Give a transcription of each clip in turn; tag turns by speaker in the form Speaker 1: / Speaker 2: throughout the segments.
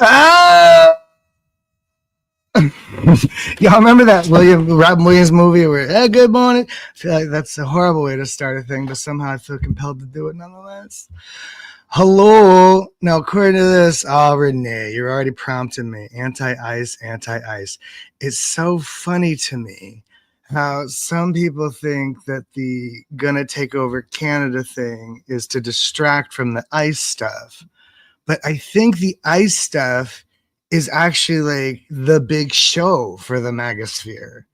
Speaker 1: Ah! Y'all remember that Robin Williams movie where, hey, good morning? I feel like that's a horrible way to start a thing, but somehow I feel compelled to do it nonetheless. Hello. Now, according to this, Renee, you're already prompting me. Anti-ice, anti-ice. It's so funny to me how some people think that the gonna take over Canada thing is to distract from the ice stuff. But I think the ice stuff is actually like the big show for the magosphere.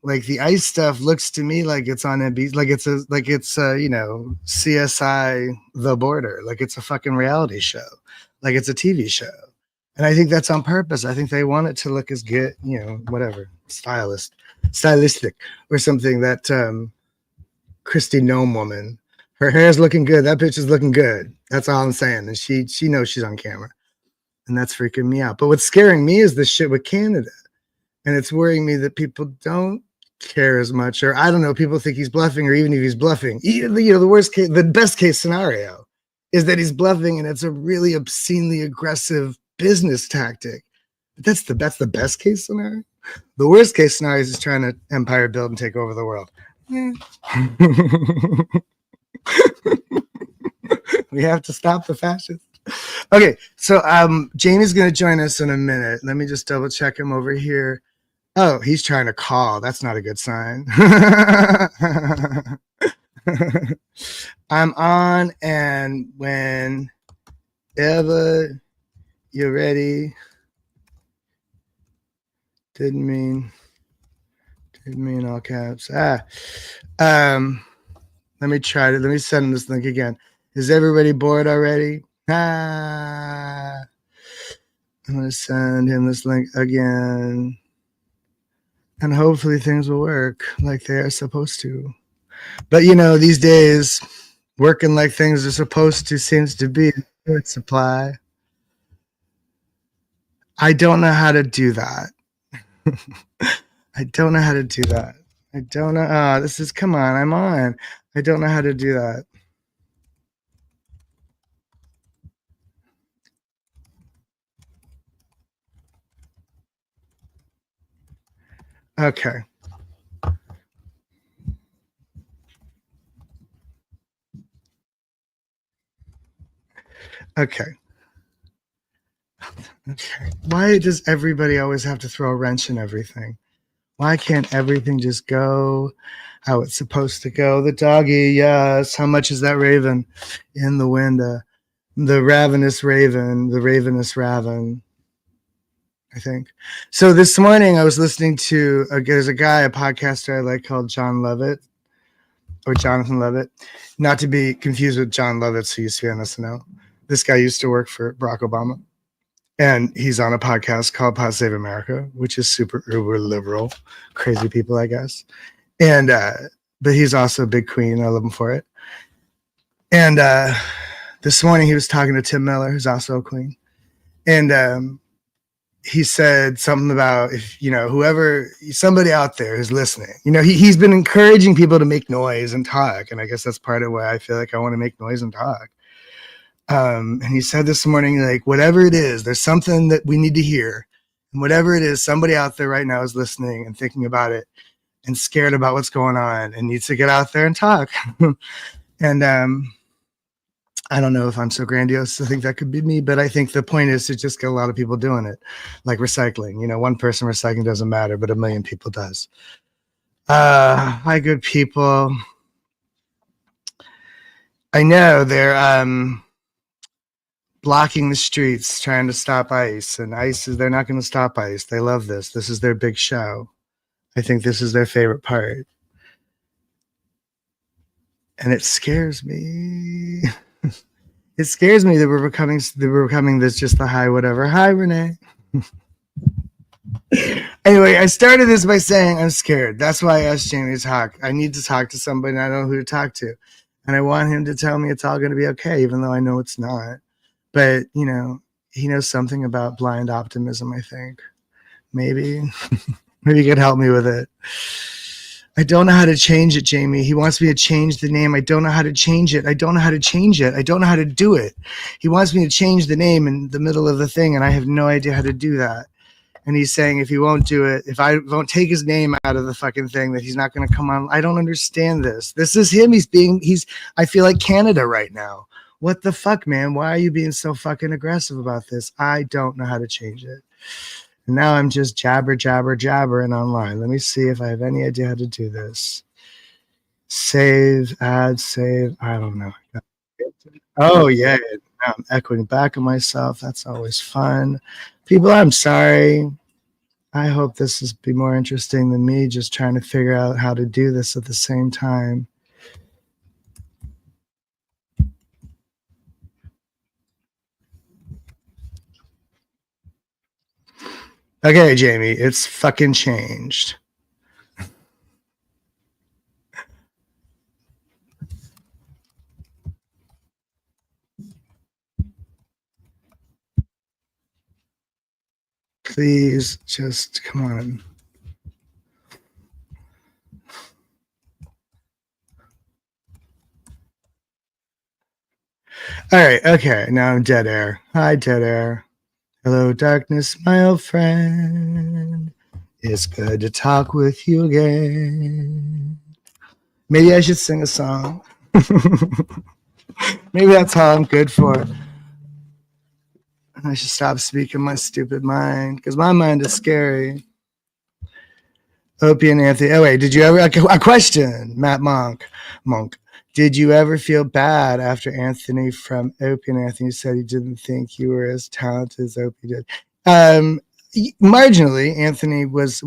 Speaker 1: Like the ice stuff looks to me like it's on NBC, like it's CSI The Border, like it's a fucking reality show, like it's a TV show, and I think that's on purpose. I think they want it to look as good, whatever stylistic or something. That Christy Gnome woman, her hair's looking good. That bitch is looking good. That's all I'm saying, and she knows she's on camera, and that's freaking me out. But what's scaring me is the shit with Canada, and it's worrying me that people don't care as much, or I don't know, people think he's bluffing, or even if he's bluffing, the worst case, the best case scenario is that he's bluffing and it's a really obscenely aggressive business tactic. But that's the best case scenario. The worst case scenario is he's trying to empire build and take over the world. We have to stop the fascists. Okay, so Jamie's going to join us in a minute. Let me just double check him over here. Oh, he's trying to call. That's not a good sign. I'm on, and whenever you're ready. Didn't mean all caps. Let me send this link again. Is everybody bored already? I'm going to send him this link again. And hopefully things will work like they are supposed to. But, these days, working like things are supposed to seems to be a good supply. I don't know how to do that. I don't know how to do that. I don't know. Come on, I'm on. I don't know how to do that. Okay. Okay. Okay. Why does everybody always have to throw a wrench in everything? Why can't everything just go how it's supposed to go? The doggy, yes. How much is that raven in the window? The ravenous raven, the ravenous raven, I think. So this morning I was listening to, there's a podcaster I like called John Lovett, or Jonathan Lovett, not to be confused with John Lovitz, who used to be on SNL. This guy used to work for Barack Obama. And he's on a podcast called Pod Save America, which is super uber liberal, crazy people, I guess. And but he's also a big queen. I love him for it. And this morning he was talking to Tim Miller, who's also a queen. And he said something about, if somebody out there who's listening, he's been encouraging people to make noise and talk. And I guess that's part of why I feel like I want to make noise and talk. And he said this morning, like, whatever it is, there's something that we need to hear. And whatever it is, somebody out there right now is listening and thinking about it and scared about what's going on and needs to get out there and talk. And I don't know if I'm so grandiose. I think that could be me, but I think the point is to just get a lot of people doing it, like recycling. One person recycling doesn't matter, but 1 million people does. Hi, good people. I know they're blocking the streets, trying to stop ICE, and they're not going to stop ICE. They love this. This is their big show. I think this is their favorite part. And it scares me. It scares me that we're becoming this just the high whatever. Hi, Renee. Anyway, I started this by saying I'm scared. That's why I asked Jamie to talk. I need to talk to somebody, and I don't know who to talk to. And I want him to tell me it's all going to be okay, even though I know it's not. But, he knows something about blind optimism, I think. Maybe. Maybe he could help me with it. I don't know how to change it, Jamie. He wants me to change the name. I don't know how to change it. I don't know how to change it. I don't know how to do it. He wants me to change the name in the middle of the thing, and I have no idea how to do that. And he's saying if he won't do it, if I won't take his name out of the fucking thing, that he's not going to come on. I don't understand this. This is him. I feel like Canada right now. What the fuck, man? Why are you being so fucking aggressive about this? I don't know how to change it. And now I'm just jabbering online. Let me see if I have any idea how to do this. Save, add, save. I don't know. Oh, yeah. Now I'm echoing back on myself. That's always fun. People, I'm sorry. I hope this is be more interesting than me just trying to figure out how to do this at the same time. Okay, Jamie, it's fucking changed. Please just come on. All right, okay, now I'm dead air. Hi, dead air. Hello, darkness, my old friend. It's good to talk with you again. Maybe I should sing a song. Maybe that's all I'm good for. I should stop speaking my stupid mind because my mind is scary. Opie and Anthony. Oh, wait, did you ever? A question, Matt Monk. Did you ever feel bad after Anthony from Opie and Anthony said he didn't think you were as talented as Opie did? Marginally, Anthony was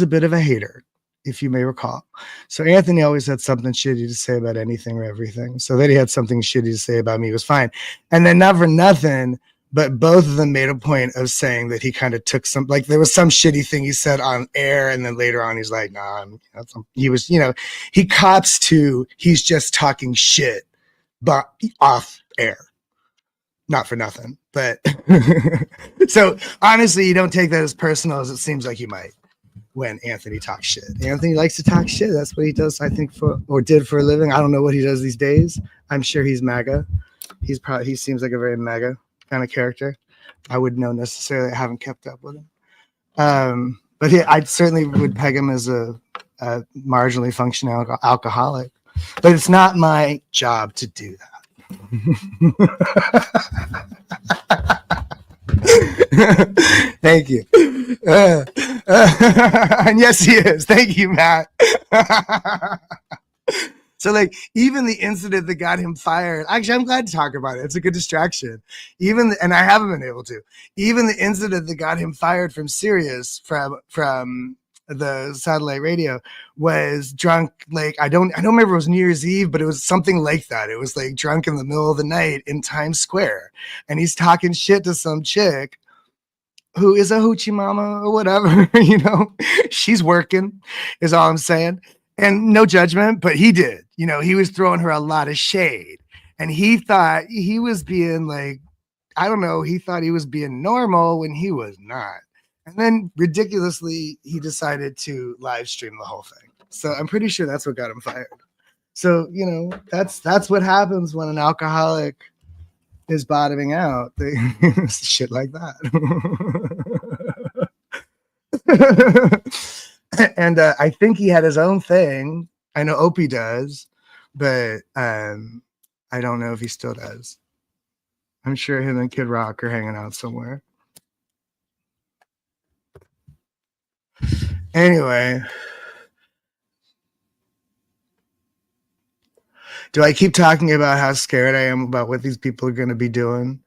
Speaker 1: a bit of a hater, if you may recall. So Anthony always had something shitty to say about anything or everything. So that he had something shitty to say about me was fine. And then not for nothing, but both of them made a point of saying that he kind of took some, like there was some shitty thing he said on air, and then later on he's like, nah, he was, he cops to, he's just talking shit, but off air. Not for nothing, but so honestly, you don't take that as personal as it seems like you might when Anthony talks shit. Anthony likes to talk shit. That's what he does, I think, did for a living. I don't know what he does these days. I'm sure he's MAGA. He seems like a very MAGA kind of character. I wouldn't know necessarily. I haven't kept up with him. But I certainly would peg him as a marginally functional alcoholic. But it's not my job to do that. Thank you. And yes, he is. Thank you, Matt. So, like, even the incident that got him fired, actually, I'm glad to talk about it. It's a good distraction. And I haven't been able to. Even the incident that got him fired from Sirius, from the satellite radio, was drunk. Like, I don't remember if it was New Year's Eve, but it was something like that. It was like drunk in the middle of the night in Times Square. And he's talking shit to some chick who is a hoochie mama or whatever, she's working is all I'm saying. And no judgment, but he did, he was throwing her a lot of shade, and he thought he was being like, I don't know, he thought he was being normal when he was not. And then ridiculously, he decided to live stream the whole thing. So I'm pretty sure that's what got him fired. So, that's what happens when an alcoholic is bottoming out. Shit like that. And I think he had his own thing. I know Opie does, but I don't know if he still does. I'm sure him and Kid Rock are hanging out somewhere. Anyway, do I keep talking about how scared I am about what these people are going to be doing?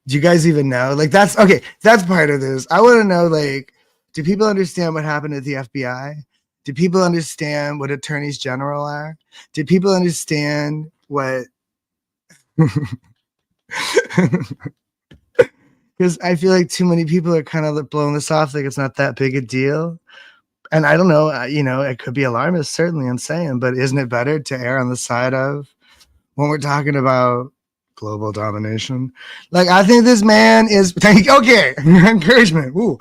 Speaker 1: Do you guys even know? Like, that's okay. That's part of this. I want to know, like, do people understand what happened at the FBI? Do people understand what attorneys general are? Do people understand what? Because I feel like too many people are kind of blowing this off like it's not that big a deal. And I don't know, it could be alarmist, certainly, I'm saying, but isn't it better to err on the side of, when we're talking about global domination? Like, I think this man is, okay, encouragement. Ooh.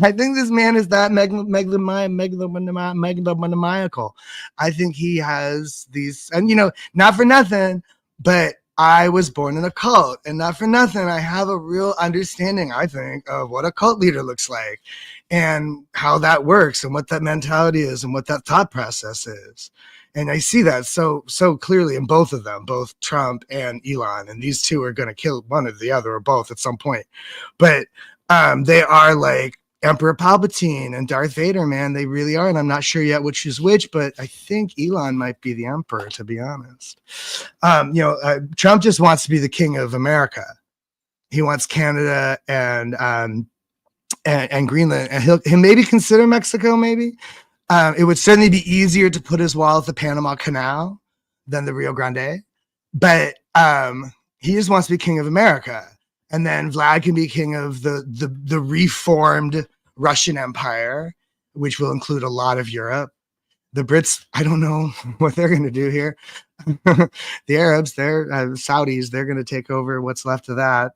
Speaker 1: I think this man is that megalomaniacal. I think he has these, and not for nothing, but I was born in a cult, and not for nothing, I have a real understanding, I think, of what a cult leader looks like and how that works and what that mentality is and what that thought process is. And I see that so clearly in both of them, both Trump and Elon, and these two are going to kill one or the other or both at some point. But they are like Emperor Palpatine and Darth Vader, man. They really are. And I'm not sure yet which is which, but I think Elon might be the emperor, to be honest. Trump just wants to be the king of America. He wants Canada and Greenland, and he'll maybe consider Mexico, maybe. It would certainly be easier to put his wall at the Panama Canal than the Rio Grande, but he just wants to be king of America. And then Vlad can be king of the reformed Russian Empire, which will include a lot of Europe. The Brits, I don't know what they're going to do here. The Arabs, they're Saudis, they're going to take over what's left of that.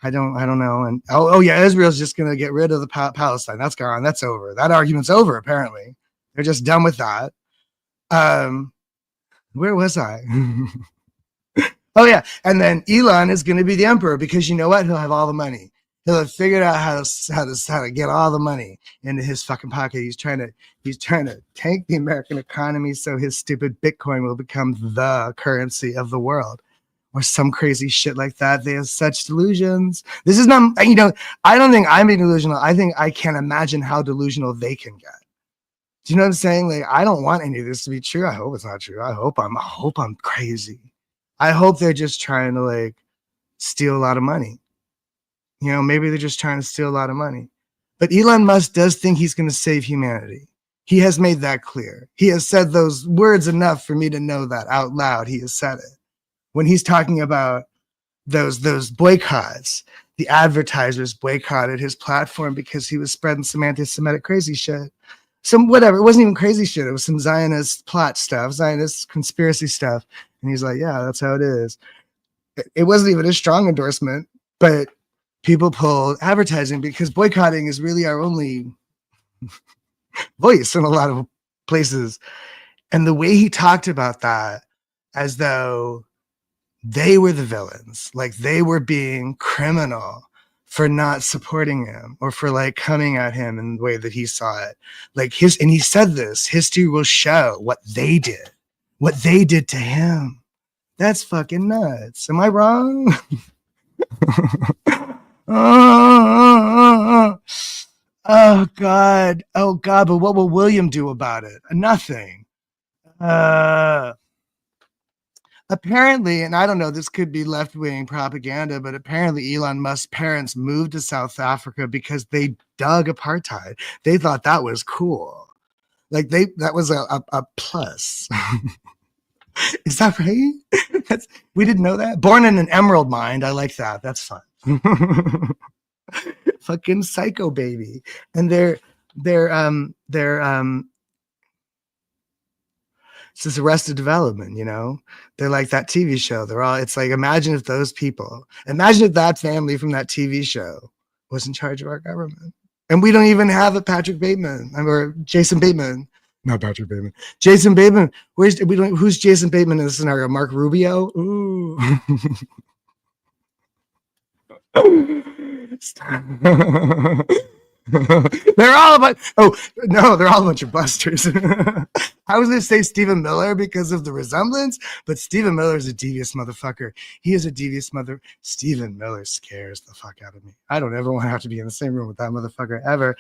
Speaker 1: I don't know. And yeah, Israel's just going to get rid of the Palestine. That's gone. That's over. That argument's over. Apparently, they're just done with that. Where was I? Oh yeah, and then Elon is going to be the emperor because you know what? He'll have all the money. He'll have figured out how to get all the money into his fucking pocket. He's trying to tank the American economy so his stupid Bitcoin will become the currency of the world, or some crazy shit like that. They have such delusions. This is not, I don't think I'm being delusional. I think I can't imagine how delusional they can get. Do you know what I'm saying? Like, I don't want any of this to be true. I hope it's not true. I hope I'm crazy. I hope they're just trying to like steal a lot of money. Maybe they're just trying to steal a lot of money. But Elon Musk does think he's going to save humanity. He has made that clear. He has said those words enough for me to know that out loud. He has said it. When he's talking about those boycotts, the advertisers boycotted his platform because he was spreading some anti-Semitic crazy shit. Some whatever. It wasn't even crazy shit. It was some Zionist plot stuff, Zionist conspiracy stuff. And he's like, yeah, that's how it is. It wasn't even a strong endorsement, but people pulled advertising because boycotting is really our only voice in a lot of places. And the way he talked about that as though they were the villains, like they were being criminal for not supporting him or for like coming at him in the way that he saw it. And he said this, history will show what they did to him. That's fucking nuts. Am I wrong? Oh God. But what will William do about it? Nothing. Apparently, and I don't know, this could be left-wing propaganda, but apparently Elon Musk's parents moved to South Africa because they dug apartheid. They thought that was cool. Like that was a plus. Is that right? We didn't know that. Born in an emerald mine. I like that. That's fun. Fucking psycho baby. And they're it's this Arrested Development, they're like that TV show. It's like, imagine if that family from that TV show was in charge of our government. And we don't even have a Patrick Bateman or Jason Bateman. Not Patrick Bateman. Jason Bateman. Who's Jason Bateman in this scenario? Mark Rubio? Ooh. They're all a bunch of busters. I was going to say Stephen Miller because of the resemblance, but Stephen Miller is a devious motherfucker. He is a devious Stephen Miller scares the fuck out of me. I don't ever want to have to be in the same room with that motherfucker ever.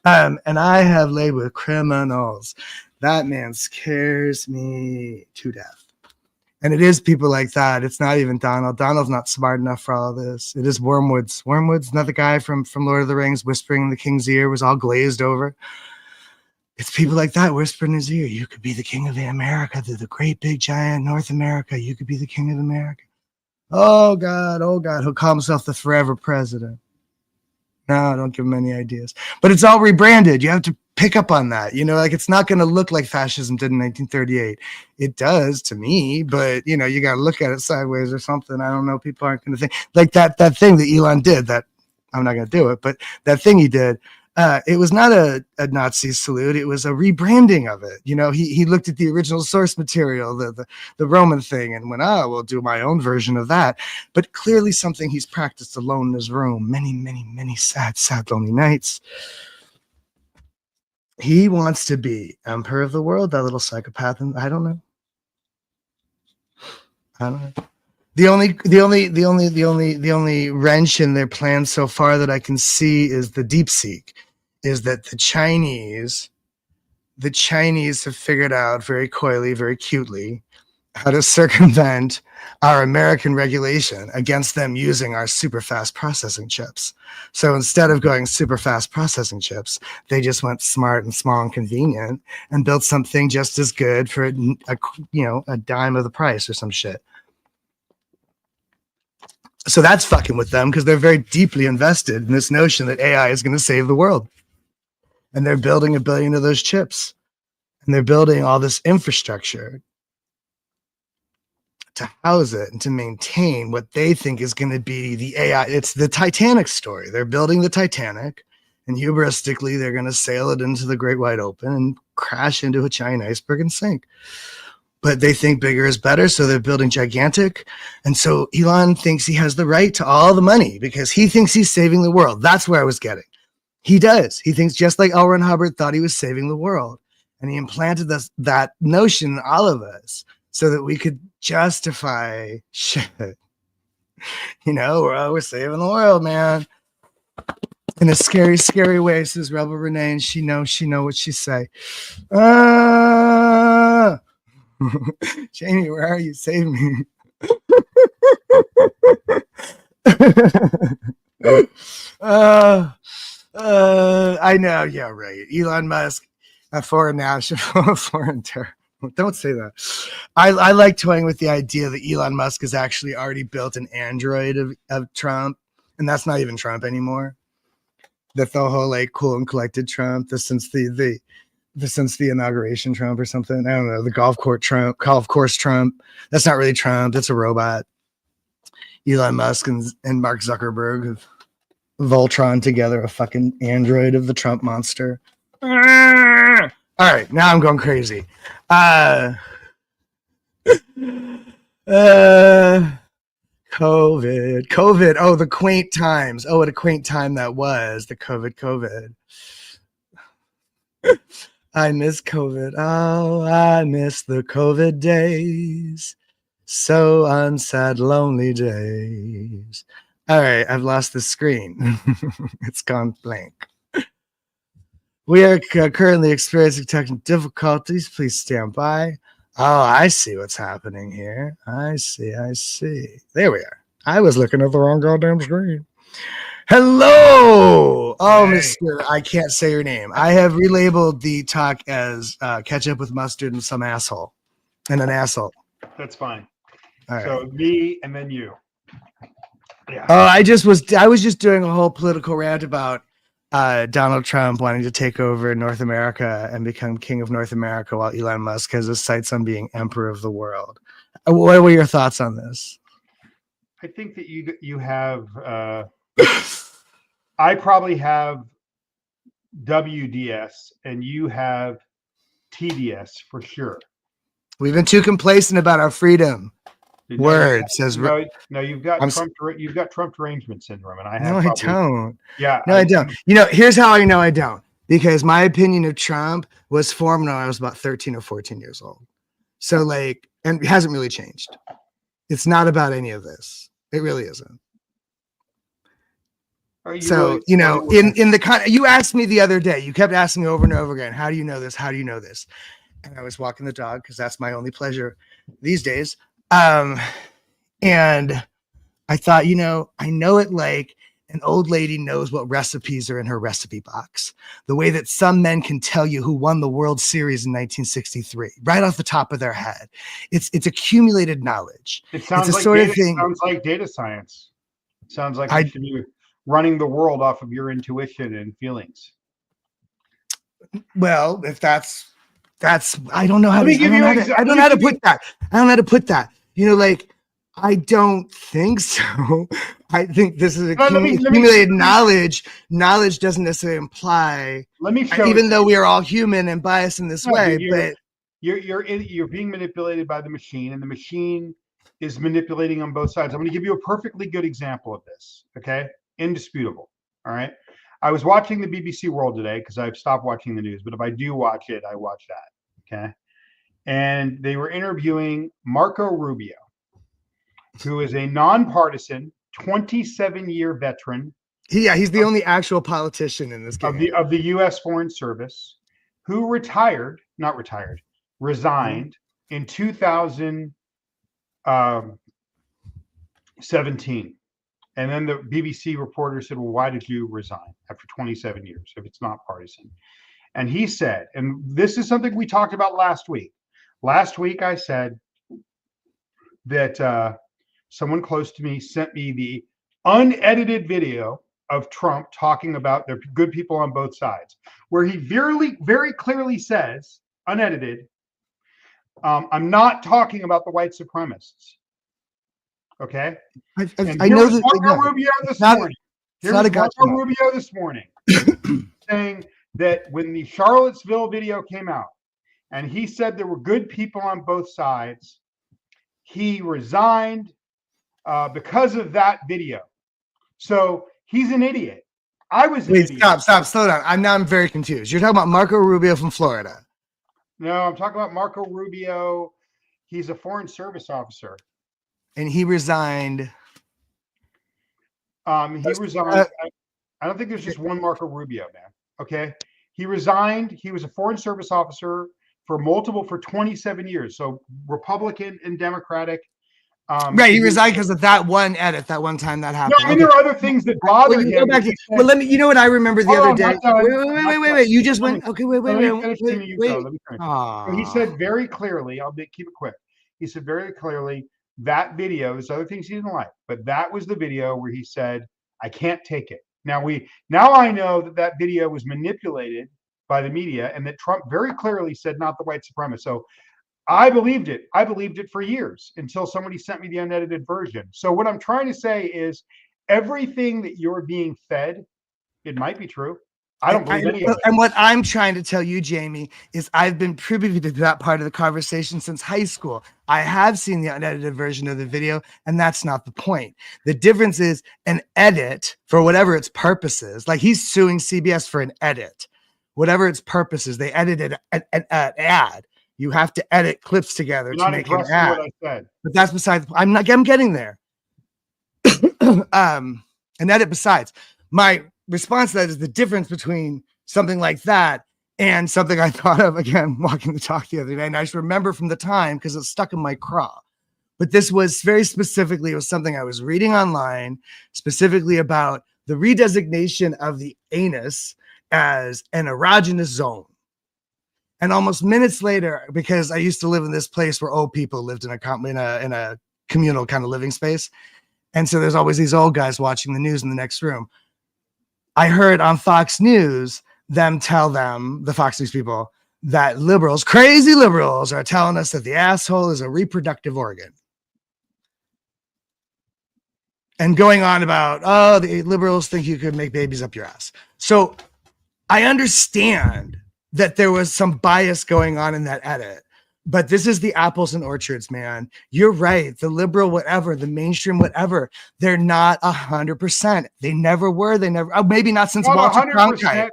Speaker 1: And I have laid with criminals. That man scares me to death. And it is people like that. It's not even Donald. Donald's not smart enough for all of this. It is Wormwood's. Wormwood's not the guy from Lord of the Rings whispering in the king's ear, was all glazed over. It's people like that whispering in his ear. You could be the king of America, the great big giant North America. You could be the king of America. Oh God, oh God. He'll call himself the forever president. No, don't give him any ideas. But it's all rebranded. You have to pick up on that. Like it's not going to look like fascism did in 1938. It does to me, but you got to look at it sideways or something. I don't know. People aren't going to think like that thing that Elon did, that I'm not going to do it, but that thing he did, It was not a Nazi salute. It was a rebranding of it. He looked at the original source material, the Roman thing, and went, oh, we'll do my own version of that. But clearly something he's practiced alone in his room many, many, many sad, sad, lonely nights. He wants to be emperor of the world, that little psychopath. And I don't know. The only wrench in their plan so far that I can see is the deep seek, is that the Chinese have figured out very coyly, very cutely, how to circumvent our American regulation against them using our super fast processing chips. So instead of going super fast processing chips, they just went smart and small and convenient and built something just as good for a dime of the price or some shit. So that's fucking with them because they're very deeply invested in this notion that AI is going to save the world. And they're building 1 billion of those chips. And they're building all this infrastructure to house it and to maintain what they think is going to be the AI. It's the Titanic story. They're building the Titanic, and hubristically, they're going to sail it into the great wide open and crash into a giant iceberg and sink. But they think bigger is better, so they're building gigantic. And so Elon thinks he has the right to all the money because he thinks he's saving the world. That's where I was getting. He does. He thinks just like L. Ron Hubbard thought he was saving the world. And he implanted that notion in all of us so that we could justify shit. We're saving the world, man. In a scary, scary way, says Rebel Renee, and she know what she say. Jamie, where are you? Save me. I know. Yeah, right. Elon Musk, a foreign national, foreign terror. Don't say that. I like toying with the idea that Elon Musk has actually already built an android of Trump, and that's not even Trump anymore. That's the whole cool and collected Trump. Since the inauguration Trump or something. I don't know. The golf course Trump. That's not really Trump. That's a robot. Elon Musk and Mark Zuckerberg have Voltron together, a fucking android of the Trump monster. All right, now I'm going crazy. COVID. Oh, the quaint times. Oh, what a quaint time that was. The COVID. I miss COVID. Oh, I miss the COVID days. So unsad, lonely days. All right, I've lost the screen. It's gone blank. We are currently experiencing technical difficulties. Please stand by. Oh, I see what's happening here. I see. There we are. I was looking at the wrong goddamn screen. Hello! Oh, hey. Mr. I can't say your name. I have relabeled the talk as ketchup with mustard and some asshole. And an asshole.
Speaker 2: That's fine.
Speaker 1: All right.
Speaker 2: So me and then you.
Speaker 1: Yeah. Oh, I was just doing a whole political rant about Donald Trump wanting to take over North America and become king of North America while Elon Musk has his sights on being emperor of the world. What were your thoughts on this?
Speaker 2: I think that you have I probably have WDS and you have TDS for sure.
Speaker 1: We've been too complacent about our freedom. Word says
Speaker 2: no. You've got Trump derangement syndrome, and I have.
Speaker 1: No, I don't.
Speaker 2: Yeah,
Speaker 1: no, I don't. Here's how I know I don't. Because my opinion of Trump was formed when I was about 13 or 14 years old. So and it hasn't really changed. It's not about any of this. It really isn't. So, in the you asked me the other day, you kept asking me over and over again, how do you know this? How do you know this? And I was walking the dog because that's my only pleasure these days. And I thought, I know it like an old lady knows what recipes are in her recipe box. The way that some men can tell you who won the World Series in 1963, right off the top of their head. It's accumulated knowledge.
Speaker 2: It sounds like data science. It sounds like you should be running the world off of your intuition and feelings.
Speaker 1: Well, if that's I don't know how to put that. I don't know how to put that. I don't think so. I think this is
Speaker 2: Let
Speaker 1: accumulated knowledge. Knowledge doesn't necessarily imply,
Speaker 2: let me show
Speaker 1: even
Speaker 2: it
Speaker 1: though we are all human and biased in this
Speaker 2: no,
Speaker 1: way,
Speaker 2: dude,
Speaker 1: but
Speaker 2: you're being manipulated by the machine, and the machine is manipulating on both sides. I'm going to give you a perfectly good example of this. Okay, indisputable. All right. I was watching the BBC World today because I've stopped watching the news, but if I do watch it, I watch that. Okay. And they were interviewing Marco Rubio, who is a nonpartisan 27-year veteran.
Speaker 1: yeah, he's the only actual politician in this game
Speaker 2: of the U.S. Foreign Service, who resigned in 2017. And then the BBC reporter said, "Well, why did you resign after 27 years if it's not partisan?" And he said, and this is something we talked about last week. Last week, I said that someone close to me sent me the unedited video of Trump talking about the good people on both sides, where he very clearly says, unedited, I'm not talking about the white supremacists. Okay?
Speaker 1: I know that
Speaker 2: Marco Rubio this morning. Here was Marco Rubio this morning saying that when the Charlottesville video came out, and he said there were good people on both sides, he resigned because of that video. So he's an idiot. I was an idiot.
Speaker 1: Stop, slow down. I'm very confused. You're talking about Marco Rubio from Florida.
Speaker 2: No, I'm talking about Marco Rubio. He's a Foreign Service officer.
Speaker 1: And he resigned.
Speaker 2: He resigned. I don't think there's just one Marco Rubio, man. Okay. He resigned. He was a Foreign Service officer for 27 years. So Republican and Democratic.
Speaker 1: Right, he resigned because of that one edit, that one time that happened.
Speaker 2: No, I mean, there are other things that bothered him.
Speaker 1: Well, let me. You know what I remember the other day? Wait. You just went. Okay, wait.
Speaker 2: He said very clearly. I'll keep it quick. He said very clearly that video. There's other things he didn't like, but that was the video where he said, "I can't take it." Now I know that video was manipulated by the media, and that Trump very clearly said not the white supremacist. So I believed it. I believed it for years until somebody sent me the unedited version. So what I'm trying to say is everything that you're being fed, it might be true. I don't believe any of it.
Speaker 1: And what I'm trying to tell you, Jamie, is I've been privy to that part of the conversation since high school. I have seen the unedited version of the video, and that's not the point. The difference is an edit for whatever its purpose is. Like he's suing CBS for an edit. Whatever its purpose is, they edited an ad. You have to edit clips together to make an ad. What I said. But that's besides. I'm getting there. An edit besides. My response to that is the difference between something like that and something I thought of again walking the talk the other day, and I just remember from the time because it's stuck in my craw. But this was very specifically, it was something I was reading online, specifically about the redesignation of the anus as an erogenous zone. And almost minutes later, because I used to live in this place where old people lived in a communal kind of living space. And so there's always these old guys watching the news in the next room. I heard on Fox News them tell the Fox News people, that crazy liberals are telling us that the asshole is a reproductive organ. And going on about, the liberals think you could make babies up your ass. So I understand that there was some bias going on in that edit. But this is the apples and orchards, man. You're right. The liberal, whatever, the mainstream, whatever, they're not 100%. They never were. They never, maybe not since Walter Cronkite.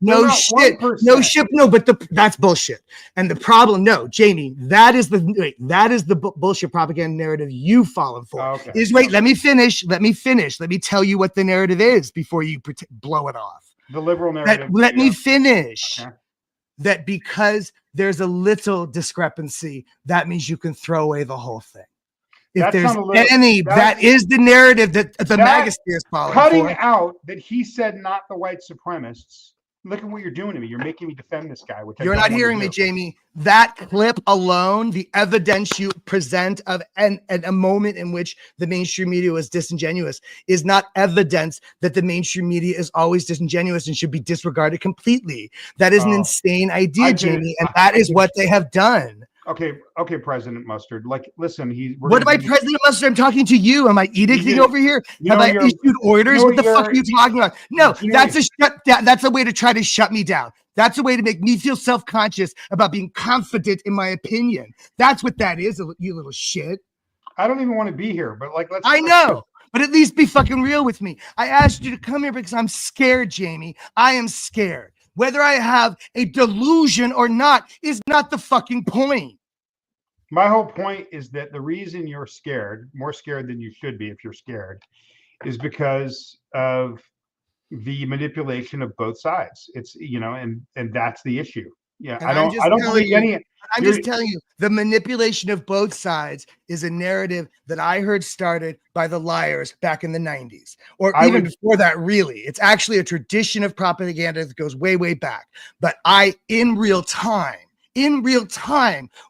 Speaker 1: No shit. No shit. No, but that's bullshit. And the problem, Jamie, that is the bullshit propaganda narrative you've fallen for.
Speaker 2: Okay.
Speaker 1: Let me finish. Let me tell you what the narrative is before you blow it off.
Speaker 2: The liberal narrative.
Speaker 1: Let me finish. Okay. That because there's a little discrepancy, that means you can throw away the whole thing. If there's that is the narrative that the magasphere is following.
Speaker 2: Cutting out that he said not the white supremacists. Look at what you're doing to me. You're making me defend this guy.
Speaker 1: You're not hearing me, Jamie. That clip alone, the evidence you present of a moment in which the mainstream media was disingenuous, is not evidence that the mainstream media is always disingenuous and should be disregarded completely. That is an insane idea, Jamie, and that is what they have done.
Speaker 2: Okay, President Mustard. Like, listen, we're
Speaker 1: What
Speaker 2: gonna
Speaker 1: am I,
Speaker 2: do this.
Speaker 1: President Mustard? I'm talking to you. Am I edicting
Speaker 2: You,
Speaker 1: over here?
Speaker 2: you
Speaker 1: Have
Speaker 2: know
Speaker 1: I
Speaker 2: you're,
Speaker 1: issued
Speaker 2: you
Speaker 1: orders?
Speaker 2: know
Speaker 1: What the fuck are you talking about? No,
Speaker 2: you know
Speaker 1: that's a way to try to shut me down. That's a way to make me feel self-conscious about being confident in my opinion. That's what that is, you little shit.
Speaker 2: I don't even want to be here, but like,
Speaker 1: I
Speaker 2: let's
Speaker 1: know, but at least be fucking real with me. I asked you to come here because I'm scared, Jamie. I am scared. Whether I have a delusion or not is not the fucking point.
Speaker 2: My whole point is that the reason you're scared, more scared than you should be if you're scared, is because of the manipulation of both sides. It's, and that's the issue. Yeah,
Speaker 1: And
Speaker 2: I
Speaker 1: I'm
Speaker 2: don't
Speaker 1: just
Speaker 2: I don't
Speaker 1: telling
Speaker 2: believe
Speaker 1: you,
Speaker 2: any.
Speaker 1: I'm
Speaker 2: You're,
Speaker 1: just telling you, the manipulation of both sides is a narrative that I heard started by the liars back in the 90s, or
Speaker 2: I
Speaker 1: even
Speaker 2: would
Speaker 1: before that, really. It's actually a tradition of propaganda that goes way, way back. But I, in real time,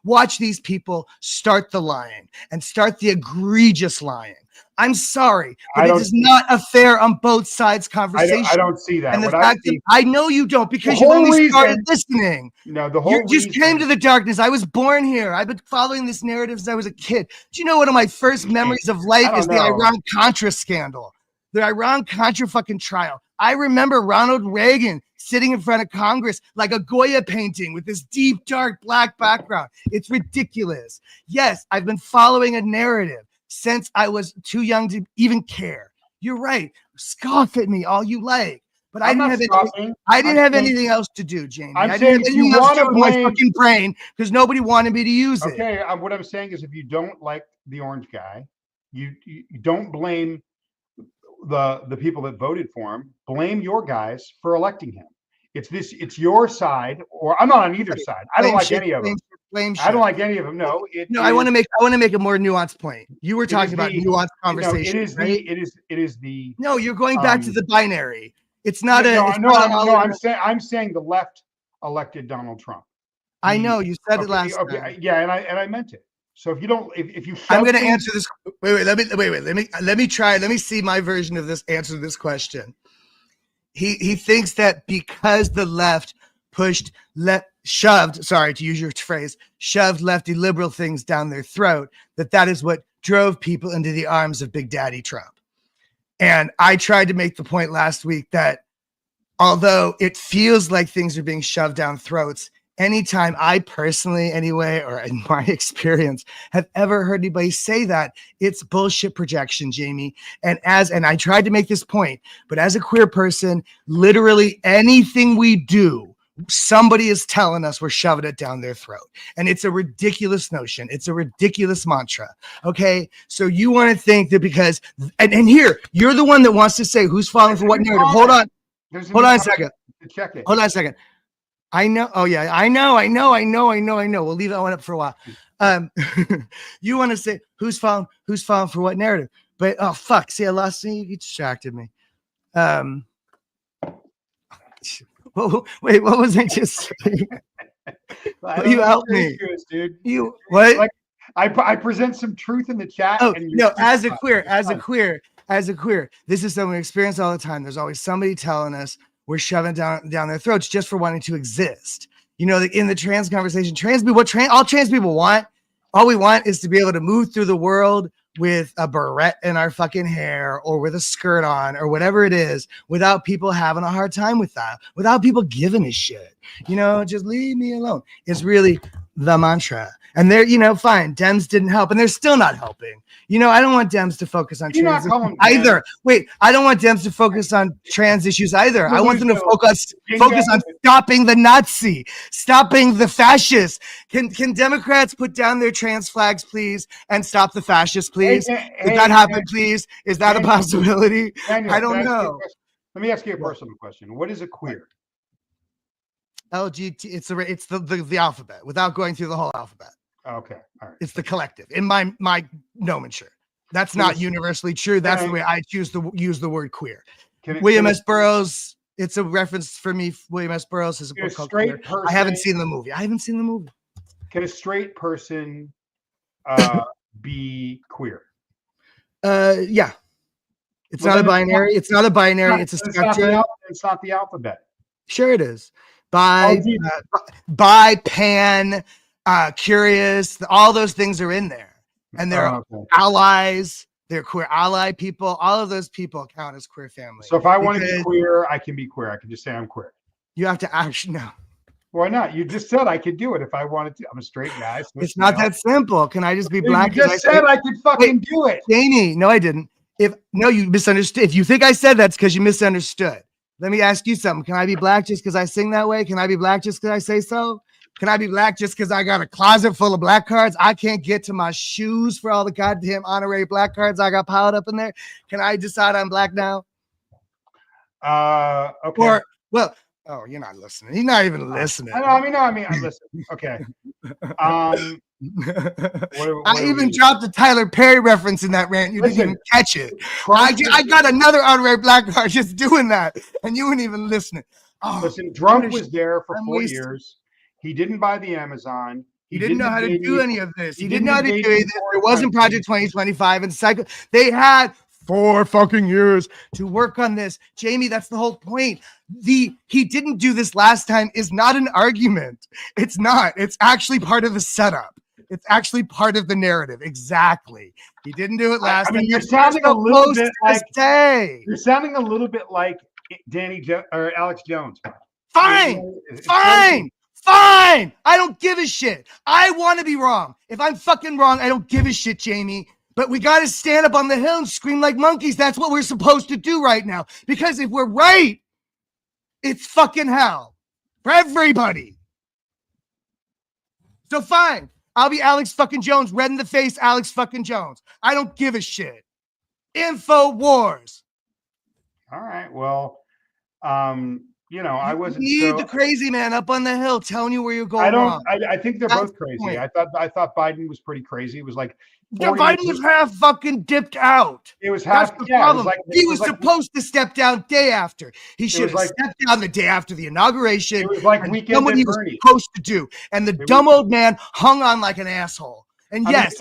Speaker 1: watch these people start the lying and start the egregious lying. I'm sorry, but
Speaker 2: I
Speaker 1: it
Speaker 2: don't
Speaker 1: is not a fair on both sides
Speaker 2: I
Speaker 1: conversation.
Speaker 2: don't see that.
Speaker 1: And the
Speaker 2: What I
Speaker 1: fact that
Speaker 2: see,
Speaker 1: I know you don't
Speaker 2: the
Speaker 1: because you've
Speaker 2: whole
Speaker 1: only started
Speaker 2: reason,
Speaker 1: listening.
Speaker 2: the
Speaker 1: You
Speaker 2: whole
Speaker 1: just came to
Speaker 2: reason.
Speaker 1: the darkness. I was born here. I've been following this narrative since I was a kid. Do you know one of my first memories of
Speaker 2: I
Speaker 1: life is
Speaker 2: don't
Speaker 1: the
Speaker 2: know.
Speaker 1: Iran Contra scandal, the Iran Contra fucking trial. I remember Ronald Reagan sitting in front of Congress like a Goya painting with this deep, dark, black background. It's ridiculous. Yes, I've been following a narrative since I was too young to even care. You're right. Scoff at me all you like, but
Speaker 2: I'm not scoffing.
Speaker 1: I didn't
Speaker 2: I'm
Speaker 1: have
Speaker 2: saying
Speaker 1: anything else to do, Jamie.
Speaker 2: I'm
Speaker 1: I didn't
Speaker 2: saying
Speaker 1: have
Speaker 2: if you
Speaker 1: anything else to
Speaker 2: want
Speaker 1: do
Speaker 2: to
Speaker 1: with my
Speaker 2: blame,
Speaker 1: fucking brain because nobody wanted me to use it.
Speaker 2: okay, what I'm saying is if you don't like the orange guy, you don't blame the people that voted for him. Blame your guys for electing him. It's your side, or I'm not on either side. I don't
Speaker 1: Blame
Speaker 2: like
Speaker 1: shift,
Speaker 2: any of them.
Speaker 1: blame
Speaker 2: I don't
Speaker 1: shift.
Speaker 2: like any of them. No, it
Speaker 1: No,
Speaker 2: is
Speaker 1: I want to make a more nuanced point. You were
Speaker 2: it
Speaker 1: talking
Speaker 2: is
Speaker 1: about
Speaker 2: the
Speaker 1: nuanced
Speaker 2: it
Speaker 1: conversation,
Speaker 2: is
Speaker 1: right?
Speaker 2: the
Speaker 1: No, you're going back to
Speaker 2: um
Speaker 1: the binary.
Speaker 2: no,
Speaker 1: It's
Speaker 2: no,
Speaker 1: not all or
Speaker 2: I'm saying the left elected Donald Trump.
Speaker 1: I
Speaker 2: The
Speaker 1: know you said it
Speaker 2: Okay,
Speaker 1: last time.
Speaker 2: yeah, and I meant it. So if you don't, if you
Speaker 1: I'm
Speaker 2: shove
Speaker 1: going to
Speaker 2: things,
Speaker 1: answer this. Let me try. Let me see my version of this. Answer this question. He thinks that because the left shoved, sorry to use your phrase, shoved lefty liberal things down their throat, that is what drove people into the arms of Big Daddy Trump. And I tried to make the point last week that although it feels like things are being shoved down throats, anytime I personally, anyway, or in my experience, have ever heard anybody say that, it's bullshit projection, Jamie. And I tried to make this point, but as a queer person, literally anything we do, somebody is telling us we're shoving it down their throat. And it's a ridiculous notion. It's a ridiculous mantra. Okay. So you want to think that because, and here, you're the one that wants to say who's falling
Speaker 2: there's
Speaker 1: for
Speaker 2: a
Speaker 1: what
Speaker 2: new
Speaker 1: narrative.
Speaker 2: comment. There's a
Speaker 1: Hold
Speaker 2: new
Speaker 1: on a
Speaker 2: comment
Speaker 1: second.
Speaker 2: to check it.
Speaker 1: Hold on a second. I know. Oh yeah, I know. We'll leave that one up for a while. You want to say who's falling for what narrative? But oh fuck, see, I lost you. You distracted me. Wait, what was I just saying?
Speaker 2: I
Speaker 1: Will
Speaker 2: don't
Speaker 1: you
Speaker 2: know what
Speaker 1: help
Speaker 2: your
Speaker 1: me?
Speaker 2: issue is, dude.
Speaker 1: You what?
Speaker 2: Like I present some truth in the chat,
Speaker 1: Oh
Speaker 2: and
Speaker 1: no,
Speaker 2: you're
Speaker 1: as a queer, this is something we experience all the time. There's always somebody telling us we're shoving down their throats just for wanting to exist. You know, in the trans conversation, all trans people want, all we want is to be able to move through the world with a barrette in our fucking hair or with a skirt on or whatever it is without people having a hard time with that, without people giving a shit. You know, just leave me alone. It's really the mantra. And they're, fine, Dems didn't help and they're still not helping. I don't want Dems to focus on
Speaker 2: you not
Speaker 1: trans
Speaker 2: call
Speaker 1: issues
Speaker 2: them
Speaker 1: either. Wait, I don't want Dems to focus on trans issues either. I want them to focus on stopping the Nazi, stopping the fascists. Can Democrats put down their trans flags, please, and stop the fascists, please? Could that happen, please? Is that a possibility? I
Speaker 2: Daniel,
Speaker 1: don't know.
Speaker 2: Let me ask you a personal question. What is a queer?
Speaker 1: LGBT, it's the alphabet without going through the whole alphabet.
Speaker 2: Okay, all right.
Speaker 1: It's the collective in my nomenclature. That's not universally true. That's the way I choose to use the word queer. William S. Burroughs, it's a reference for me. William S. Burroughs has a book called Queer. I haven't seen the movie.
Speaker 2: Can a straight person be queer?
Speaker 1: Yeah. It's not a binary. It's not a binary. It's a spectrum.
Speaker 2: It's not the alphabet.
Speaker 1: Sure it is. Bi, pan, curious. All those things are in there, and they're
Speaker 2: Okay.
Speaker 1: allies. They're queer ally people. All of those people count as queer family.
Speaker 2: So if I want to be queer, I can be queer. I can just say I'm queer.
Speaker 1: You have to actually no.
Speaker 2: Why not? You just said I could do it if I wanted to. I'm a straight guy.
Speaker 1: It's not that simple. Can I just be black?
Speaker 2: You just said I could fucking do it.
Speaker 1: Jamie, no, I didn't. You misunderstood. If you think I said that's because you misunderstood. Let me ask you something. Can I be black just because I sing that way? Can I be black just because I say so? Can I be black just because I got a closet full of black cards? I can't get to my shoes for all the goddamn honorary black cards I got piled up in there. Can I decide I'm black now?
Speaker 2: Okay.
Speaker 1: Or, well, oh, you're not listening. He's not even listening.
Speaker 2: I mean, I listen. Okay.
Speaker 1: I even dropped the Tyler Perry reference in that rant. You didn't even catch it. I got another honorary black card just doing that, and you weren't even listening.
Speaker 2: Oh, listen, Trump was there for 4 years. He didn't buy the Amazon.
Speaker 1: He didn't know how to do any of this. He didn't know how to do this. There wasn't Project 2025 and cycle. They had 4 fucking years to work on this. Jamie, that's the whole point. He didn't do this last time is not an argument. It's not. It's actually part of the setup. It's actually part of the narrative. Exactly. He didn't do it last time.
Speaker 2: You're sounding a little bit like you're sounding a little bit like or Alex Jones.
Speaker 1: Fine. I don't give a shit. I want to be wrong. If I'm fucking wrong, I don't give a shit, Jamie. But we got to stand up on the hill and scream like monkeys. That's what we're supposed to do right now. Because if we're right, it's fucking hell for everybody. So fine. I'll be Alex fucking Jones, red in the face, Alex fucking Jones. I don't give a shit. InfoWars.
Speaker 2: All right. Well, I wasn't.
Speaker 1: Need the crazy man up on the hill telling you where you're going.
Speaker 2: I think they're both crazy. I thought Biden was pretty crazy. It was like
Speaker 1: Biden was half fucking dipped out.
Speaker 2: It was half.
Speaker 1: That's the problem. He was supposed to step down day after. He should have stepped down the day after the inauguration.
Speaker 2: It was like weekend
Speaker 1: what he was supposed to do, and the dumb old man hung on like an asshole. And yes,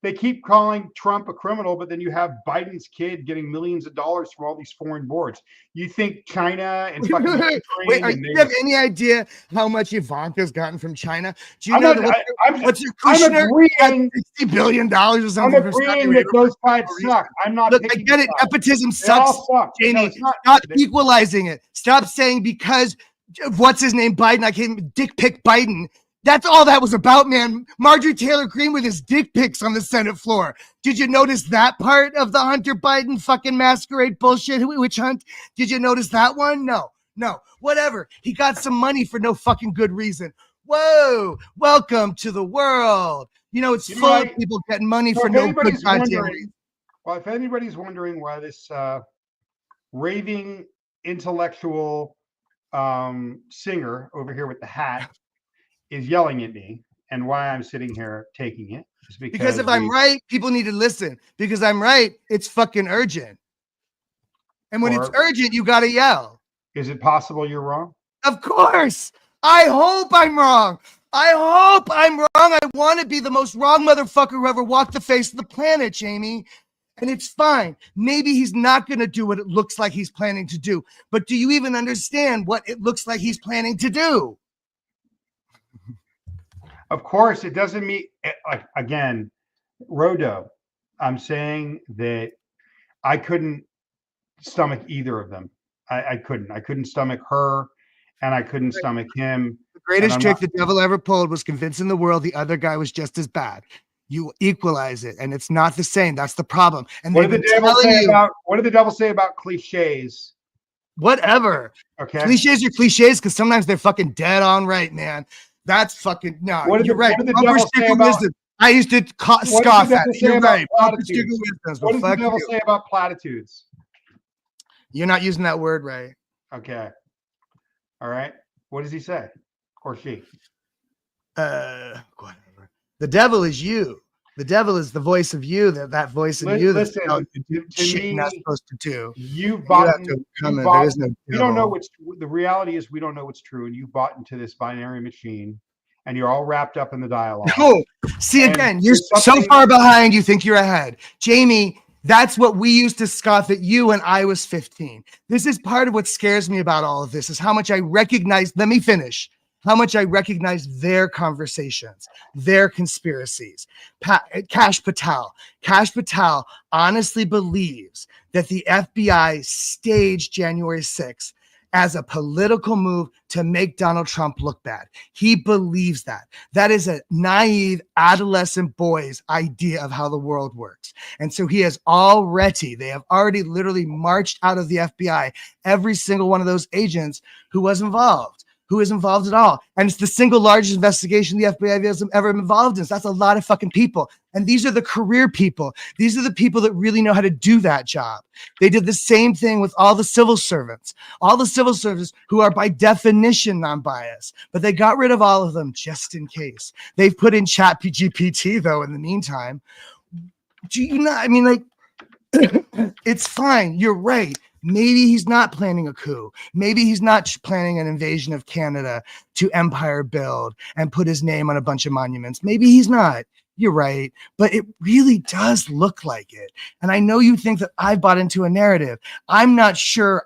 Speaker 2: they keep calling Trump a criminal, but then you have Biden's kid getting millions of dollars from all these foreign boards. You think China and fucking
Speaker 1: wait, do you have any idea how much Ivanka's gotten from China? Do you know what's your Kushner $60 billion or something?
Speaker 2: I'm agreeing that those sides suck. I'm not.
Speaker 1: Look, I get it. Nepotism sucks. Jamie, stop equalizing it. Stop saying because what's his name, Biden? I can't dick pic Biden. That's all that was about, man. Marjorie Taylor Greene with his dick pics on the Senate floor. Did you notice that part of the Hunter Biden fucking masquerade bullshit witch hunt? Did you notice that one? No. Whatever. He got some money for no fucking good reason. Whoa. Welcome to the world. It's full of people getting money for no good goddamn reason.
Speaker 2: Well, if anybody's wondering why this raving intellectual singer over here with the hat is yelling at me and why I'm sitting here taking it is
Speaker 1: because if I'm right, people need to listen. Because I'm right, it's fucking urgent. And when it's urgent, you got to yell.
Speaker 2: Is it possible you're wrong?
Speaker 1: Of course. I hope I'm wrong. I want to be the most wrong motherfucker who ever walked the face of the planet, Jamie. And it's fine. Maybe he's not going to do what it looks like he's planning to do. But do you even understand what it looks like he's planning to do?
Speaker 2: Of course, it doesn't mean, again, Rodo, I'm saying that I couldn't stomach either of them. I couldn't stomach her and I couldn't stomach him.
Speaker 1: The greatest trick the devil ever pulled was convincing the world the other guy was just as bad. You equalize it and it's not the same. That's the problem. And
Speaker 2: what did the devil say about cliches?
Speaker 1: Whatever.
Speaker 2: Okay.
Speaker 1: Cliches are cliches because sometimes they're fucking dead on right, man. That's fucking no. You're right. I used to scoff at it. You're right.
Speaker 2: What does the devil say about platitudes?
Speaker 1: You're not using that word right.
Speaker 2: Okay. All right. What does he say? Or she?
Speaker 1: Whatever. The devil is you. The devil is the voice of you. That voice in you. That's shit you're not supposed to do.
Speaker 2: We don't know what's the reality is. We don't know what's true, and you bought into this binary machine, and you're all wrapped up in the dialogue.
Speaker 1: No, see again. You're so far behind. You think you're ahead, Jamie. That's what we used to scoff at you when I was 15. This is part of what scares me about all of this is how much I recognize. Let me finish. how much I recognize their conversations, their conspiracies. Kash Patel. Kash Patel honestly believes that the FBI staged January 6th as a political move to make Donald Trump look bad. He believes that. That is a naive adolescent boy's idea of how the world works. And so they have already literally marched out of the FBI every single one of those agents who is involved at all. And it's the single largest investigation the FBI has ever involved in. So that's a lot of fucking people. And these are the career people. These are the people that really know how to do that job. They did the same thing with all the civil servants who are by definition non-biased, but they got rid of all of them just in case. They've put in chat GPT though in the meantime. Do you not, I mean, like, it's fine. You're right. Maybe he's not planning a coup. Maybe he's not planning an invasion of Canada to empire build and put his name on a bunch of monuments. Maybe he's not. You're right. But it really does look like it. And I know you think that I've bought into a narrative. I'm not sure.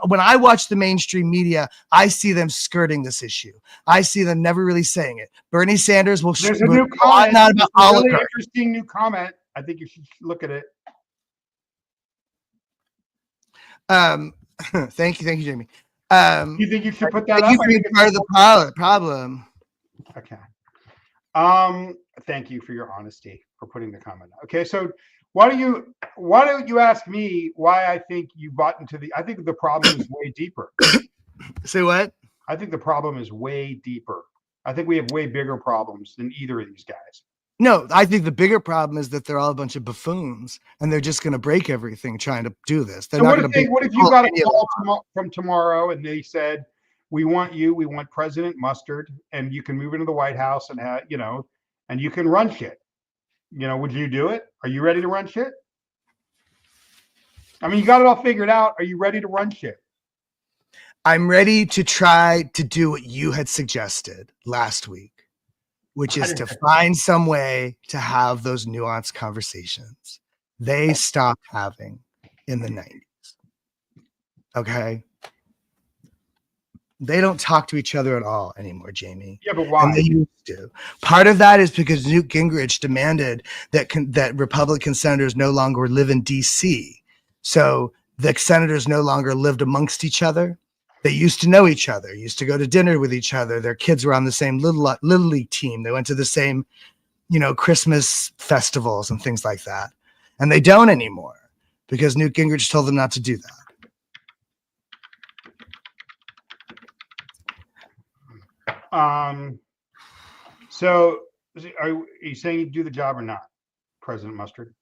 Speaker 1: When I watch the mainstream media, I see them skirting this issue. I see them never really saying it. Bernie Sanders will.
Speaker 2: There's a new comment.
Speaker 1: Not about
Speaker 2: really interesting new comment. I think you should look at it.
Speaker 1: Thank you, Jamie.
Speaker 2: You think you should put that up?
Speaker 1: You being part of the problem.
Speaker 2: Okay. Thank you for your honesty for putting the comment. Okay, so why don't you ask me why I think you bought into I think the problem is way deeper.
Speaker 1: Say what?
Speaker 2: I think the problem is way deeper. I think we have way bigger problems than either of these guys.
Speaker 1: No, I think the bigger problem is that they're all a bunch of buffoons and they're just going to break everything trying to do this. They're
Speaker 2: so
Speaker 1: not
Speaker 2: what if you got a call from tomorrow and they said, we want President Mustard, and you can move into the White House and have, and you can run shit. Would you do it? Are you ready to run shit? I mean, you got it all figured out. Are you ready to run shit?
Speaker 1: I'm ready to try to do what you had suggested last week, which is to find some way to have those nuanced conversations they stopped having in the 90s. Okay? They don't talk to each other at all anymore, Jamie.
Speaker 2: Yeah, but why?
Speaker 1: And they used to. Part of that is because Newt Gingrich demanded that Republican senators no longer live in D.C. So the senators no longer lived amongst each other. They used to know each other, used to go to dinner with each other. Their kids were on the same little league team. They went to the same, Christmas festivals and things like that. And they don't anymore because Newt Gingrich told them not to do that.
Speaker 2: So are you saying you do the job or not, President Mustard?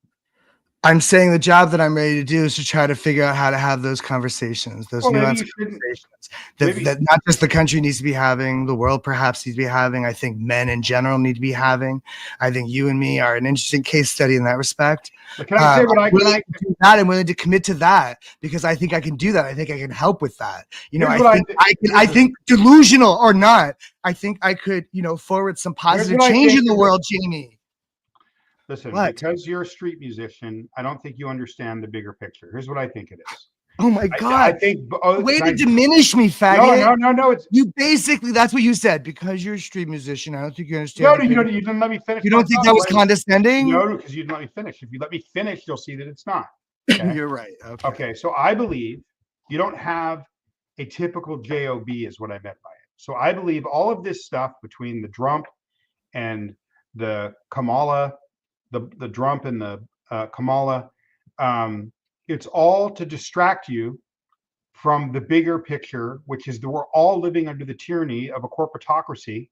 Speaker 1: I'm saying the job that I'm ready to do is to try to figure out how to have those conversations, those nuanced conversations that not just the country needs to be having, the world perhaps needs to be having. I think men in general need to be having. I think you and me are an interesting case study in that respect.
Speaker 2: But can I say what
Speaker 1: I'm willing to do that? I'm willing to commit to that because I think I can do that. I think I can help with that. I think delusional or not, I think I could, forward some positive change in the world, Jamie.
Speaker 2: Listen, because you're a street musician, I don't think you understand the bigger picture. Here's what I think it is.
Speaker 1: Oh my God.
Speaker 2: I think
Speaker 1: way to diminish me, faggot.
Speaker 2: No.
Speaker 1: You basically, that's what you said. Because you're a street musician, I don't think you understand.
Speaker 2: No, you didn't let me finish.
Speaker 1: You don't think that was condescending?
Speaker 2: No, because you didn't let me finish. If you let me finish, you'll see that it's not. Okay?
Speaker 1: You're right.
Speaker 2: Okay, so I believe you don't have a typical JOB is what I meant by it. So I believe all of this stuff between the Trump and the Kamala, the Trump and the Kamala, it's all to distract you from the bigger picture, which is that we're all living under the tyranny of a corporatocracy.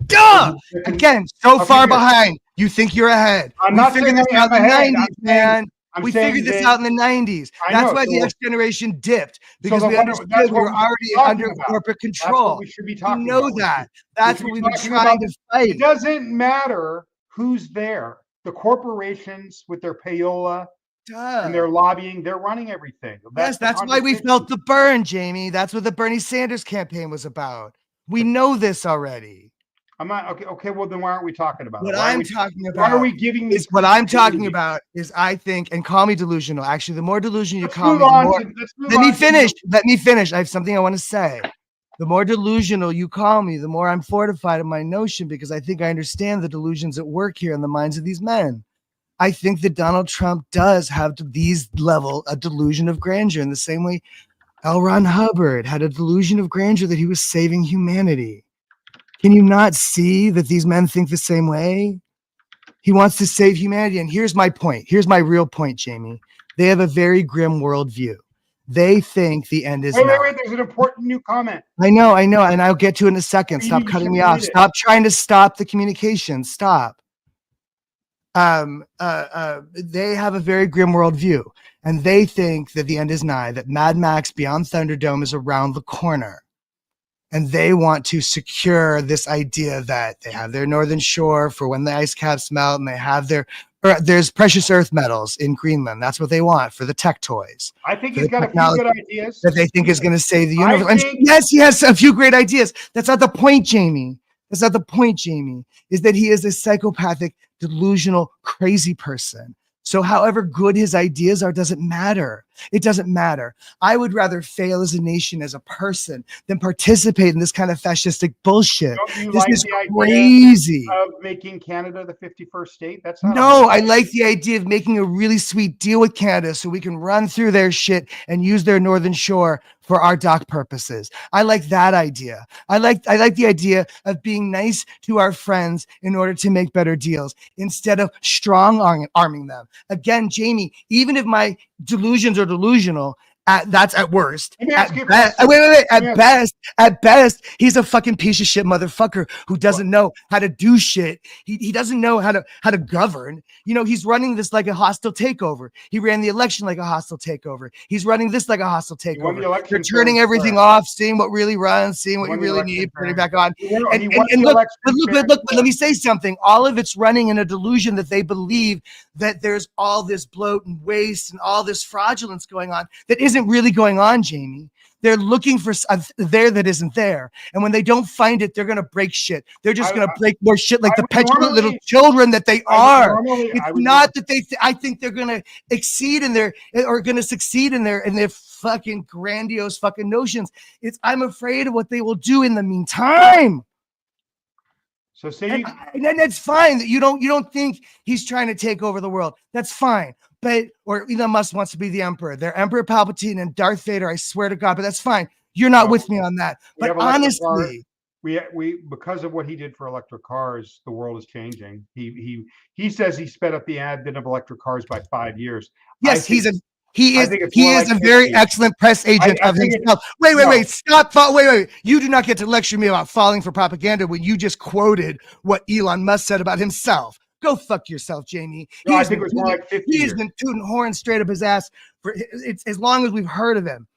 Speaker 1: Duh! Again, far behind. You think you're ahead.
Speaker 2: I'm not saying this out in the 90s, man.
Speaker 1: We figured this out in the 90s. That's why the X generation dipped, because we understood we were already under corporate control.
Speaker 2: We should be talking
Speaker 1: about. We know that. That's what we've been trying to fight.
Speaker 2: It doesn't matter who's there. The corporations with their payola and their lobbying, they're running everything.
Speaker 1: That's why we felt the burn, Jamie. That's what the Bernie Sanders campaign was about. We know this already.
Speaker 2: I'm not okay. Well, then why aren't we talking about
Speaker 1: what
Speaker 2: it?
Speaker 1: I'm talking about?
Speaker 2: Why are we giving this?
Speaker 1: What I'm talking about is, I think, and call me delusional. Actually, the more delusional you call me, the more. Let me finish. I have something I want to say. The more delusional you call me, the more I'm fortified in my notion because I think I understand the delusions at work here in the minds of these men. I think that Donald Trump does have these level a delusion of grandeur in the same way L. Ron Hubbard had a delusion of grandeur that he was saving humanity. Can you not see that these men think the same way? He wants to save humanity. And here's my point. Here's my real point, Jamie. They have a very grim worldview. They think the end is not.
Speaker 2: Wait. There's an important new comment.
Speaker 1: I know. And I'll get to it in a second. Stop cutting me off. Stop trying to stop the communication. Stop. They have a very grim worldview, and they think that the end is nigh, that Mad Max Beyond Thunderdome is around the corner. And they want to secure this idea that they have their northern shore for when the ice caps melt, and they have there's precious earth metals in Greenland. That's what they want for the tech toys.
Speaker 2: I think he's got a few good ideas
Speaker 1: that they think is going to save the universe. Yes, he has a few great ideas. That's not the point, Jamie. That's not the point, Jamie, is that he is a psychopathic, delusional, crazy person. So however good his ideas are, doesn't matter. It doesn't matter. I would rather fail as a nation, as a person, than participate in this kind of fascistic bullshit. This is crazy.
Speaker 2: Of making Canada the 51st state? That's not
Speaker 1: I like the idea of making a really sweet deal with Canada so we can run through their shit and use their northern shore for our dock purposes. I like that idea. I like the idea of being nice to our friends in order to make better deals instead of strong arming them. Again, Jamie, even if my delusions are delusional, that's at worst. At best, he's a fucking piece of shit motherfucker who doesn't know how to do shit. He doesn't know how to govern. He's running this like a hostile takeover. He ran the election like a hostile takeover. He's running this like a hostile takeover. They're turning everything off, seeing what really runs, seeing what you really need, putting it back on. And look, let me say something. All of it's running in a delusion that they believe that there's all this bloat and waste and all this fraudulence going on that isn't really going on, Jamie. They're looking for there that isn't there. And when they don't find it, they're going to break shit. They're just going to break more shit like the petulant little children that they are. It's not that I think they're going to succeed in their fucking grandiose fucking notions. I'm afraid of what they will do in the meantime.
Speaker 2: So
Speaker 1: and that's fine that you don't think he's trying to take over the world. That's fine. Or Elon Musk wants to be the emperor. They're Emperor Palpatine and Darth Vader. I swear to God, but that's fine. You're not with me on that. But honestly,
Speaker 2: we because of what he did for electric cars, the world is changing. He says he sped up the advent of electric cars by 5 years.
Speaker 1: Yes, he is a very excellent press agent of himself. Wait, stop. Wait. You do not get to lecture me about falling for propaganda when you just quoted what Elon Musk said about himself. Go fuck yourself, Jamie.
Speaker 2: I think it was more like 50 years.
Speaker 1: He has been tooting horns straight up his ass for as long as we've heard of him.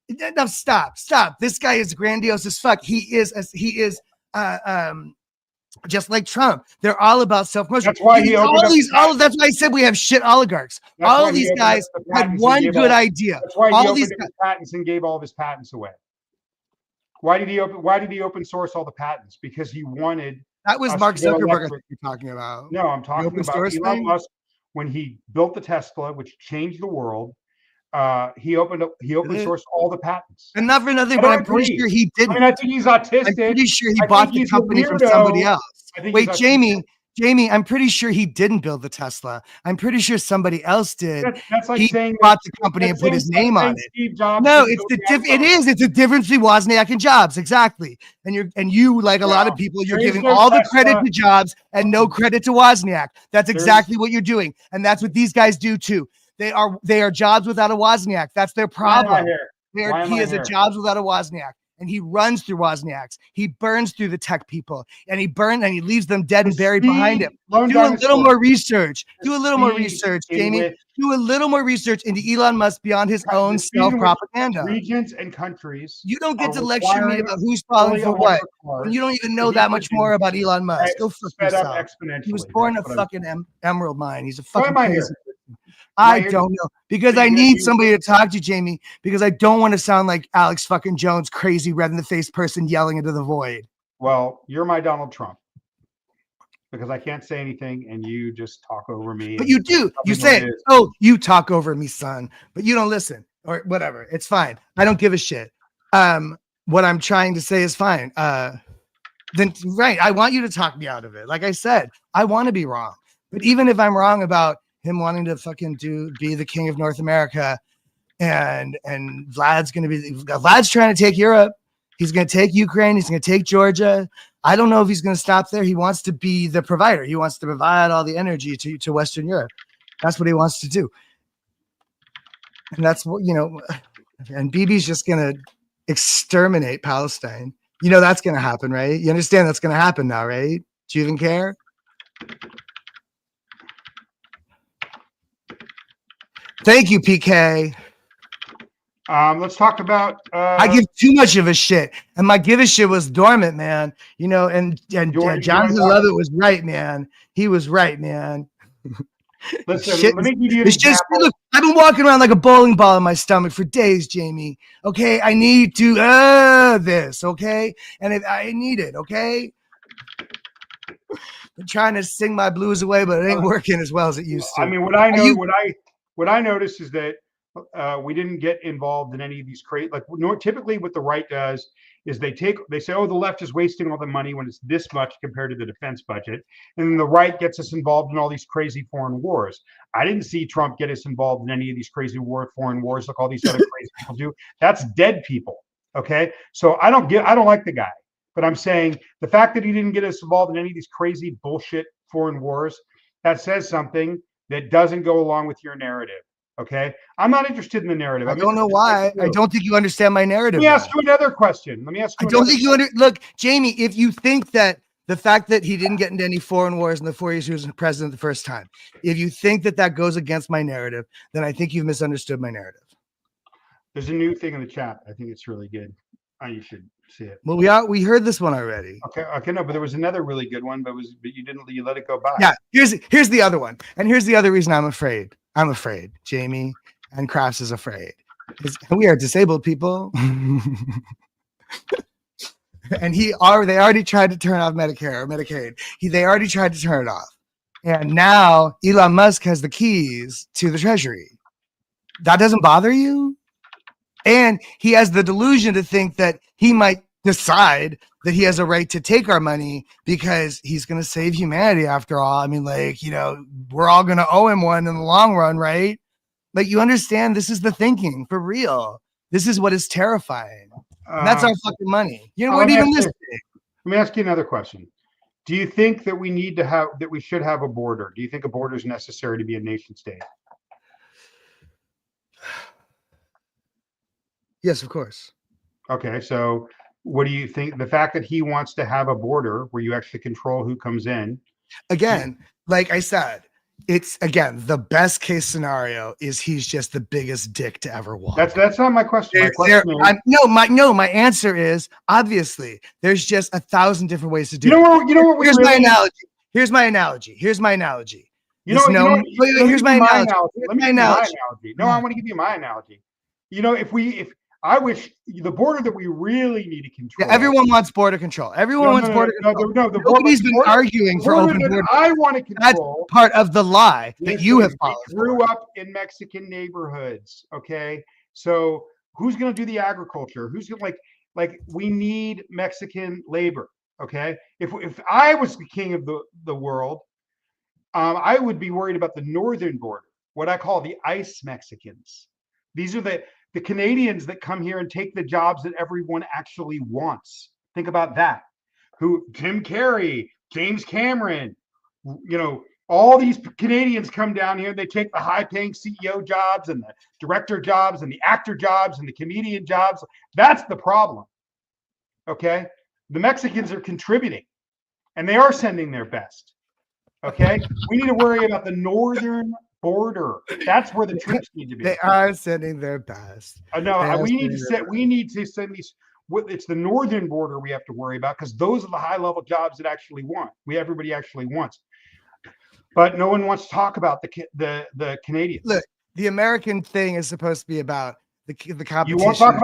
Speaker 1: Now stop. This guy is grandiose as fuck. He is just like Trump. They're all about self-promotion.
Speaker 2: That's why
Speaker 1: that's why I said we have shit oligarchs. All of these guys had one good idea.
Speaker 2: That's why he opened his patents and gave all of his patents away. Why did he open source all the patents? Because he wanted.
Speaker 1: That was Mark Zuckerberg you're talking about.
Speaker 2: No, I'm talking about Elon Musk when he built the Tesla, which changed the world. He opened sourced all the patents.
Speaker 1: And not for nothing, but I'm pretty sure he didn't.
Speaker 2: I think he's autistic.
Speaker 1: I'm pretty sure he bought the company from somebody else. Wait, Jamie, I'm pretty sure he didn't build the Tesla. I'm pretty sure somebody else did.
Speaker 2: That's like
Speaker 1: he
Speaker 2: saying
Speaker 1: bought the company and put his name on it.
Speaker 2: Steve Jobs
Speaker 1: no, it's a difference between Wozniak and Jobs, exactly. And you like a lot of people, you're giving all the credit to Jobs and no credit to Wozniak. That's exactly what you're doing, and that's what these guys do too. They are Jobs without a Wozniak. That's their problem. He is a Jobs without a Wozniak. And he runs through Wozniaks. He burns through the tech people, and he leaves them dead and buried behind him. Do a little more research. Do a little more research, Jamie. Do a little more research into Elon Musk beyond his own self-propaganda.
Speaker 2: Regions and countries.
Speaker 1: You don't get to lecture me about who's falling for what. And you don't even know that much more about Elon Musk. Go fuck yourself. He was born a fucking emerald mine. He's a fucking crazy. I don't know, because I need somebody to talk to, Jamie, because I don't want to sound like Alex fucking Jones, crazy red in the face person yelling into the void.
Speaker 2: Well, you're my Donald Trump, because I can't say anything and you just talk over me.
Speaker 1: But you do. You say, you talk over me, son, but you don't listen or whatever. It's fine. I don't give a shit. what I'm trying to say is fine. Then right, I want you to talk me out of it. Like I said, I want to be wrong. But even if I'm wrong about him wanting to fucking be the king of North America, and Vlad's trying to take Europe. He's going to take Ukraine. He's going to take Georgia. I don't know if he's going to stop there. He wants to be the provider. He wants to provide all the energy to Western Europe. That's what he wants to do. And that's what, and Bibi's just going to exterminate Palestine. That's going to happen, right? You understand that's going to happen now, right? Do you even care? Thank you, PK.
Speaker 2: Let's talk about.
Speaker 1: I give too much of a shit, and my give a shit was dormant, man. And Jonathan Lovett was right, man. He was right, man.
Speaker 2: Listen, let me give you an example.
Speaker 1: Look, I've been walking around like a bowling ball in my stomach for days, Jamie. Okay, I need to this. Okay, and I need it. Okay, I'm trying to sing my blues away, but it ain't working as well as it used to.
Speaker 2: I mean, what I noticed is that we didn't get involved in any of these typically what the right does is they say, oh, the left is wasting all the money when it's this much compared to the defense budget. And then the right gets us involved in all these crazy foreign wars. I didn't see Trump get us involved in any of these crazy foreign wars like all these other crazy people do. That's dead people. Okay. So I don't like the guy, but I'm saying the fact that he didn't get us involved in any of these crazy bullshit foreign wars, that says something that doesn't go along with your narrative. Okay, I'm not interested in the narrative.
Speaker 1: I don't know why. I don't think you understand my narrative.
Speaker 2: Let me ask you another question.
Speaker 1: I don't think you look, Jamie. If you think that the fact that he didn't get into any foreign wars in the 4 years he was president the first time, if you think that goes against my narrative, then I think you've misunderstood my narrative.
Speaker 2: There's a new thing in the chat. I think it's really good. You should see it.
Speaker 1: Well, we heard this one already.
Speaker 2: Okay, no, but there was another really good one, but you let it go by.
Speaker 1: Yeah, here's the other one, and here's the other reason I'm afraid. I'm afraid, Jamie, and Crafts is afraid. We are disabled people. And they already tried to turn off Medicare or Medicaid. They already tried to turn it off. And now Elon Musk has the keys to the treasury. That doesn't bother you? And he has the delusion to think that he might decide that he has a right to take our money because he's going to save humanity after all. I mean, we're all going to owe him one in the long run, right? Like, you understand, this is the thinking for real. This is what is terrifying. And that's our fucking money. We're even listening.
Speaker 2: Let me ask you another question. Do you think that we should have a border? Do you think a border is necessary to be a nation state?
Speaker 1: Yes, of course.
Speaker 2: Okay, so what do you think? The fact that he wants to have a border where you actually control who comes in.
Speaker 1: Again, like I said, it's the best case scenario is he's just the biggest dick to ever walk.
Speaker 2: That's not my question.
Speaker 1: My answer is obviously there's just 1,000 different ways to do it.
Speaker 2: You know what?
Speaker 1: Here's my analogy. Here's my analogy.
Speaker 2: Here's my
Speaker 1: analogy.
Speaker 2: No, I want to give you my analogy. I wish the border that we really need to control.
Speaker 1: Yeah, everyone wants border control. Everyone wants border control. Nobody's been arguing for open border.
Speaker 2: I want to control.
Speaker 1: That's part of the lie that you have followed.
Speaker 2: We grew up in Mexican neighborhoods. Okay, so who's going to do the agriculture? Who's going to we need Mexican labor. Okay, if I was the king of the world, I would be worried about the northern border, what I call the ICE Mexicans. These are the Canadians that come here and take the jobs that everyone actually wants. Think about that. Tim Carey, James Cameron, all these Canadians come down here. They take the high-paying CEO jobs and the director jobs and the actor jobs and the comedian jobs. That's the problem. Okay? The Mexicans are contributing, and they are sending their best. Okay? We need to worry about the northern border. That's where the troops need to be.
Speaker 1: They are sending their best.
Speaker 2: No, we need to send these. It's the northern border we have to worry about because those are the high-level jobs that everybody actually wants. But no one wants to talk about the Canadians.
Speaker 1: Look, the American thing is supposed to be about the competition.
Speaker 2: You won't talk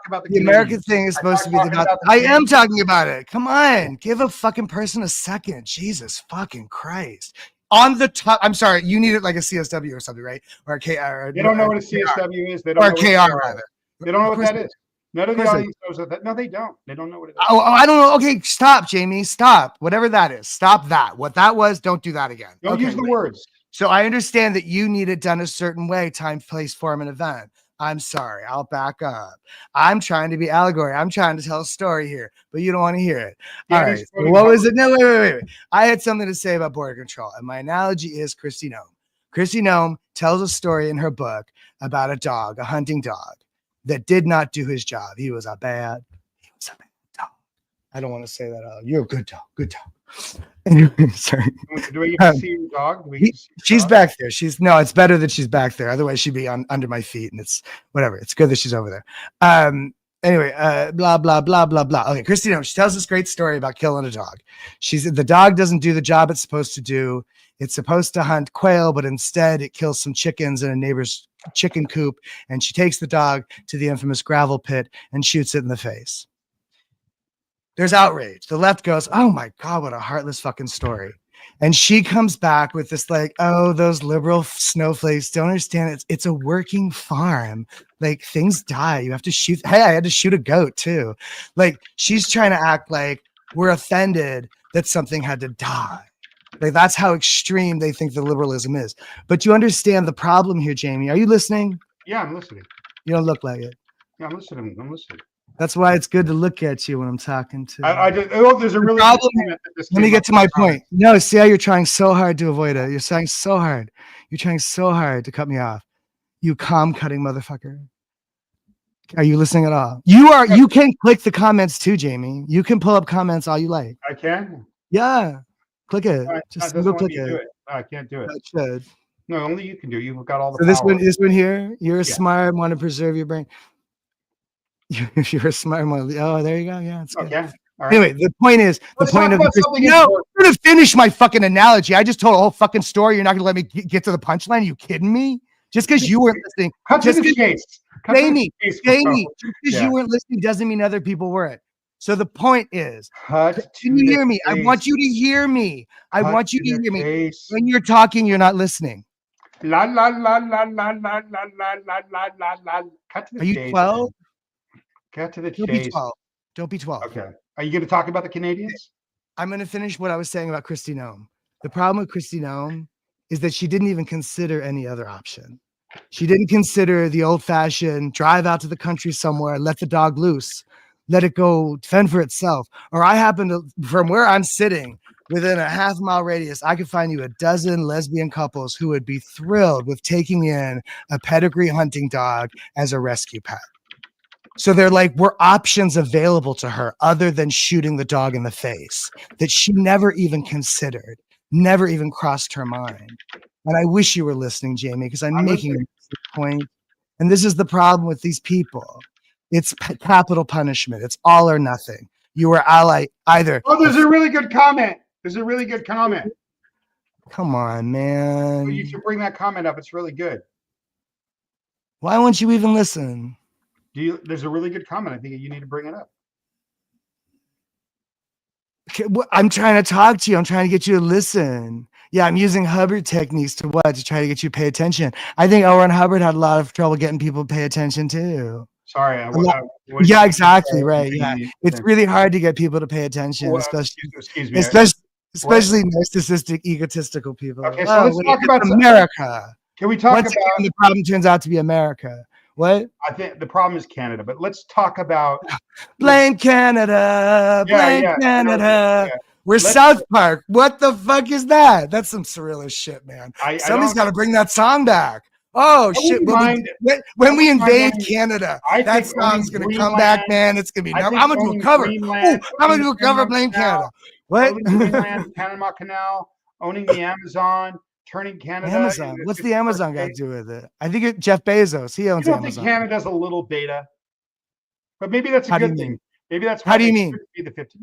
Speaker 2: about the
Speaker 1: American thing is supposed to be about. I am talking about it. Come on, give a fucking person a second. Jesus fucking Christ. On the top, I'm sorry, you need it like a CSW or something, right? Or a KR.
Speaker 2: They don't know what a CSW is. They don't
Speaker 1: or
Speaker 2: know
Speaker 1: KR rather.
Speaker 2: They don't know what that is. None
Speaker 1: Of
Speaker 2: of the
Speaker 1: course they.
Speaker 2: audience knows what that. No, they don't. They don't know what it
Speaker 1: Oh,
Speaker 2: is.
Speaker 1: I don't know. Okay, stop, Jamie. Stop. Whatever that is. Stop that. What that was, don't do that again.
Speaker 2: Don't
Speaker 1: Okay,
Speaker 2: use the
Speaker 1: wait.
Speaker 2: words.
Speaker 1: So I understand that you need it done a certain way, time, place, form, and event. I'm sorry. I'll back up. I'm trying to be allegory. I'm trying to tell a story here, but you don't want to hear it. All
Speaker 2: Danny's
Speaker 1: right. So
Speaker 2: quoting
Speaker 1: what was
Speaker 2: Hubbard.
Speaker 1: it? No, wait. I had something to say about border control, and my analogy is Christy Nome. Christy Nome tells a story in her book about a dog, a hunting dog, that did not do his job. He was a bad dog. I don't want to say that out. You're a good dog. Good dog. Anyway, sorry.
Speaker 2: Do we get to see your dog? Do we get to see your
Speaker 1: She's
Speaker 2: dog?
Speaker 1: back there. It's better that she's back there. Otherwise, she'd be under my feet, and it's whatever. It's good that she's over there. Anyway, blah blah blah blah blah. Okay, Christina, she tells this great story about killing a dog. The dog doesn't do the job it's supposed to do. It's supposed to hunt quail, but instead it kills some chickens in a neighbor's chicken coop, and she takes the dog to the infamous gravel pit and shoots it in the face. There's outrage. The left goes, oh my God, what a heartless fucking story. And she comes back with this like, oh, those liberal snowflakes don't understand. It's a working farm. Like things die. You have to shoot. Hey, I had to shoot a goat too. Like she's trying to act like we're offended that something had to die. Like that's how extreme they think the liberalism is. But you understand the problem here, Jamie. Are you listening?
Speaker 2: Yeah, I'm listening.
Speaker 1: You don't look like it.
Speaker 2: Yeah, I'm listening. I'm listening.
Speaker 1: That's why it's good to look at you when I'm talking to you.
Speaker 2: There's a really
Speaker 1: problem. Let me get to my point. No, see how you're trying so hard to avoid it. You're trying so hard. You're trying so hard to cut me off. You cutting motherfucker. Are you listening at all? You can click the comments too, Jamie. You can pull up comments all you like.
Speaker 2: I can?
Speaker 1: Yeah. Click it. Just go click it.
Speaker 2: I can't do it.
Speaker 1: That should.
Speaker 2: No, only you can do it. You've got all the
Speaker 1: So
Speaker 2: power.
Speaker 1: this one here, you're smart, want to preserve your brain. You're a smart one. Oh, there you go. Yeah, it's good.
Speaker 2: Okay. All right.
Speaker 1: Anyway, the point is,
Speaker 2: Let's talk about something important.
Speaker 1: I'm going to finish my fucking analogy. I just told a whole fucking story. You're not going to let me get to the punchline? Are you kidding me? Just because you weren't listening.
Speaker 2: Cut to the chase.
Speaker 1: Jamie, just because you weren't listening doesn't mean other people weren't. So the point is, can you hear me? I want you to hear me. I want you to hear me. When you're talking, you're not listening.
Speaker 2: La la la la la la la la la la la la. Cut to the chase.
Speaker 1: Are you 12?
Speaker 2: Cut to the chase.
Speaker 1: Don't be 12. Don't be 12.
Speaker 2: Okay. Are you going to talk about the Canadians?
Speaker 1: I'm going to finish what I was saying about Christy Nome. The problem with Christy Nome is that she didn't even consider any other option. She didn't consider the old-fashioned drive out to the country somewhere, let the dog loose, let it go fend for itself. Or I happen to, from where I'm sitting, within a half-mile radius, I could find you a dozen lesbian couples who would be thrilled with taking in a pedigree hunting dog as a rescue pet. So they're like, were options available to her other than shooting the dog in the face that she never even considered, never even crossed her mind. And I wish you were listening, Jamie, because I'm making a point. And this is the problem with these people. It's capital punishment. It's all or nothing. You were either.
Speaker 2: Oh, there's a really good comment.
Speaker 1: Come on, man.
Speaker 2: Well, you should bring that comment up. It's really good.
Speaker 1: Why won't you even listen?
Speaker 2: There's a really good comment. I think you need to bring it up.
Speaker 1: Okay, I'm trying to talk to you. I'm trying to get you to listen. Yeah, I'm using Hubbard techniques to try to get you to pay attention. I think L. Ron Hubbard had a lot of trouble getting people to pay attention too.
Speaker 2: Sorry.
Speaker 1: Yeah, exactly. Right. Yeah. It's really hard to get people to pay attention, especially narcissistic, egotistical people.
Speaker 2: Okay, so let's talk about
Speaker 1: America.
Speaker 2: Can we talk about
Speaker 1: the problem turns out to be America? What?
Speaker 2: I think the problem is Canada, but let's talk about
Speaker 1: blame Canada. Blame Canada. We're South Park. What the fuck is that? That's some surrealist shit, man. Somebody's got to bring that song back. Oh shit! When we invade Canada, that song's gonna come back, man. It's gonna be. I'm gonna do a cover. I'm gonna do a cover. Blame Canada. What?
Speaker 2: Greenland, Panama Canal, owning the Amazon. Turning Canada.
Speaker 1: Amazon. What's the Amazon got to do with it? I think Jeff Bezos. He owns Amazon.
Speaker 2: I think Canada's a little beta, but maybe that's a good thing. Maybe that's
Speaker 1: how do you mean?
Speaker 2: Be the 50.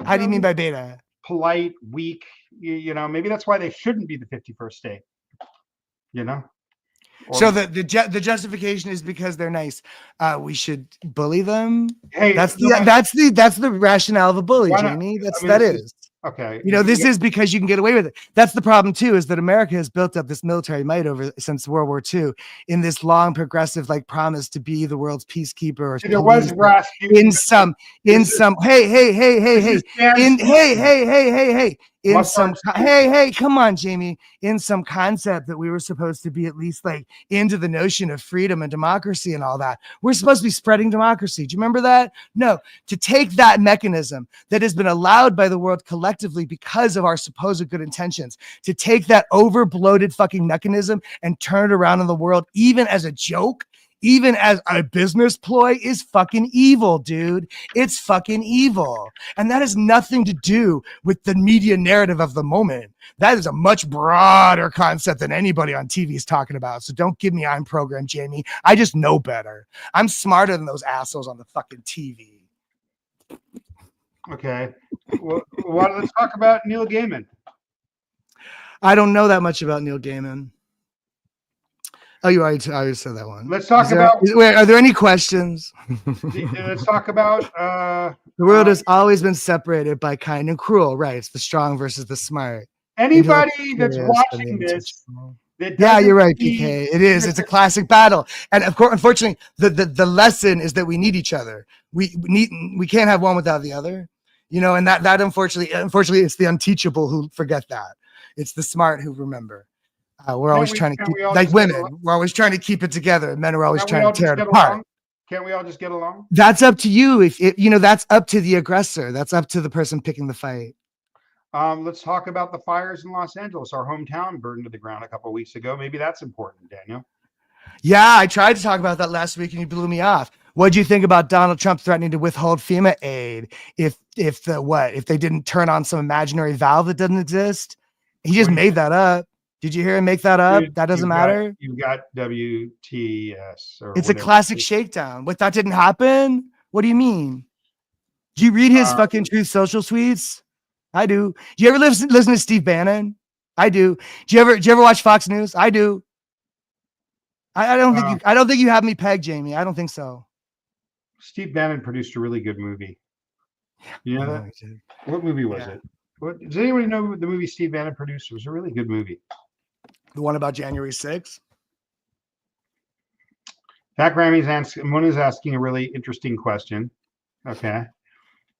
Speaker 1: How do you mean by beta?
Speaker 2: Polite, weak. Maybe that's why they shouldn't be the 51st state.
Speaker 1: So the justification is because they're nice. We should bully them.
Speaker 2: Hey,
Speaker 1: that's the rationale of a bully, Jamie. That is.
Speaker 2: Okay.
Speaker 1: This is because you can get away with it. That's the problem too, is that America has built up this military might over since World War II in this long progressive promise to be the world's peacekeeper or
Speaker 2: There was
Speaker 1: police
Speaker 2: Rasputin.
Speaker 1: in some
Speaker 2: This is this is Dan Snow.
Speaker 1: in some
Speaker 2: Mustard Stew.
Speaker 1: come on, Jamie, in some concept that we were supposed to be at least into the notion of freedom and democracy and all that. We're supposed to be spreading democracy. Do you remember that? No, to take that mechanism that has been allowed by the world collectively because of our supposed good intentions, to take that over bloated fucking mechanism and turn it around in the world, even as a joke, even as a business ploy, is fucking evil, dude. It's fucking evil. And that has nothing to do with the media narrative of the moment. That is a much broader concept than anybody on TV is talking about. So don't give me I'm programmed, Jamie. I just know better. I'm smarter than those assholes on the fucking TV.
Speaker 2: Okay. Well, let's talk about Neil Gaiman.
Speaker 1: I don't know that much about Neil Gaiman. Oh, you already said that one.
Speaker 2: Let's talk about.
Speaker 1: Are there any questions?
Speaker 2: Let's talk about.
Speaker 1: The world has always been separated by kind and cruel, right? It's the strong versus the smart.
Speaker 2: Anybody that's watching this,
Speaker 1: yeah, you're right, PK. It is. It's a classic battle, and of course, unfortunately, the lesson is that we need each other. We can't have one without the other, and that unfortunately, it's the unteachable who forget that. It's the smart who remember. We're always trying to keep, women, we're always trying to keep it together. Men are always trying to tear it apart.
Speaker 2: Can't we all just get along?
Speaker 1: That's up to you. If that's up to the aggressor. That's up to the person picking the fight.
Speaker 2: Let's talk about the fires in Los Angeles. Our hometown burned to the ground a couple of weeks ago. Maybe that's important, Daniel.
Speaker 1: Yeah, I tried to talk about that last week and you blew me off. What do you think about Donald Trump threatening to withhold FEMA aid if they didn't turn on some imaginary valve that doesn't exist? He just made that up. Did you hear him make that up? That doesn't matter.
Speaker 2: You got WTS.
Speaker 1: It's a classic shakedown. What, that didn't happen? What do you mean? Do you read his fucking Truth Social tweets? I do. Do you ever listen to Steve Bannon? I do. Do you ever watch Fox News? I do. I don't think you have me pegged, Jamie. I don't think so.
Speaker 2: Steve Bannon produced a really good movie. You know that? What movie was it? Does anybody know the movie Steve Bannon produced? It was a really good movie.
Speaker 1: The one about January 6th?
Speaker 2: Pat Grammy's asking a really interesting question. Okay.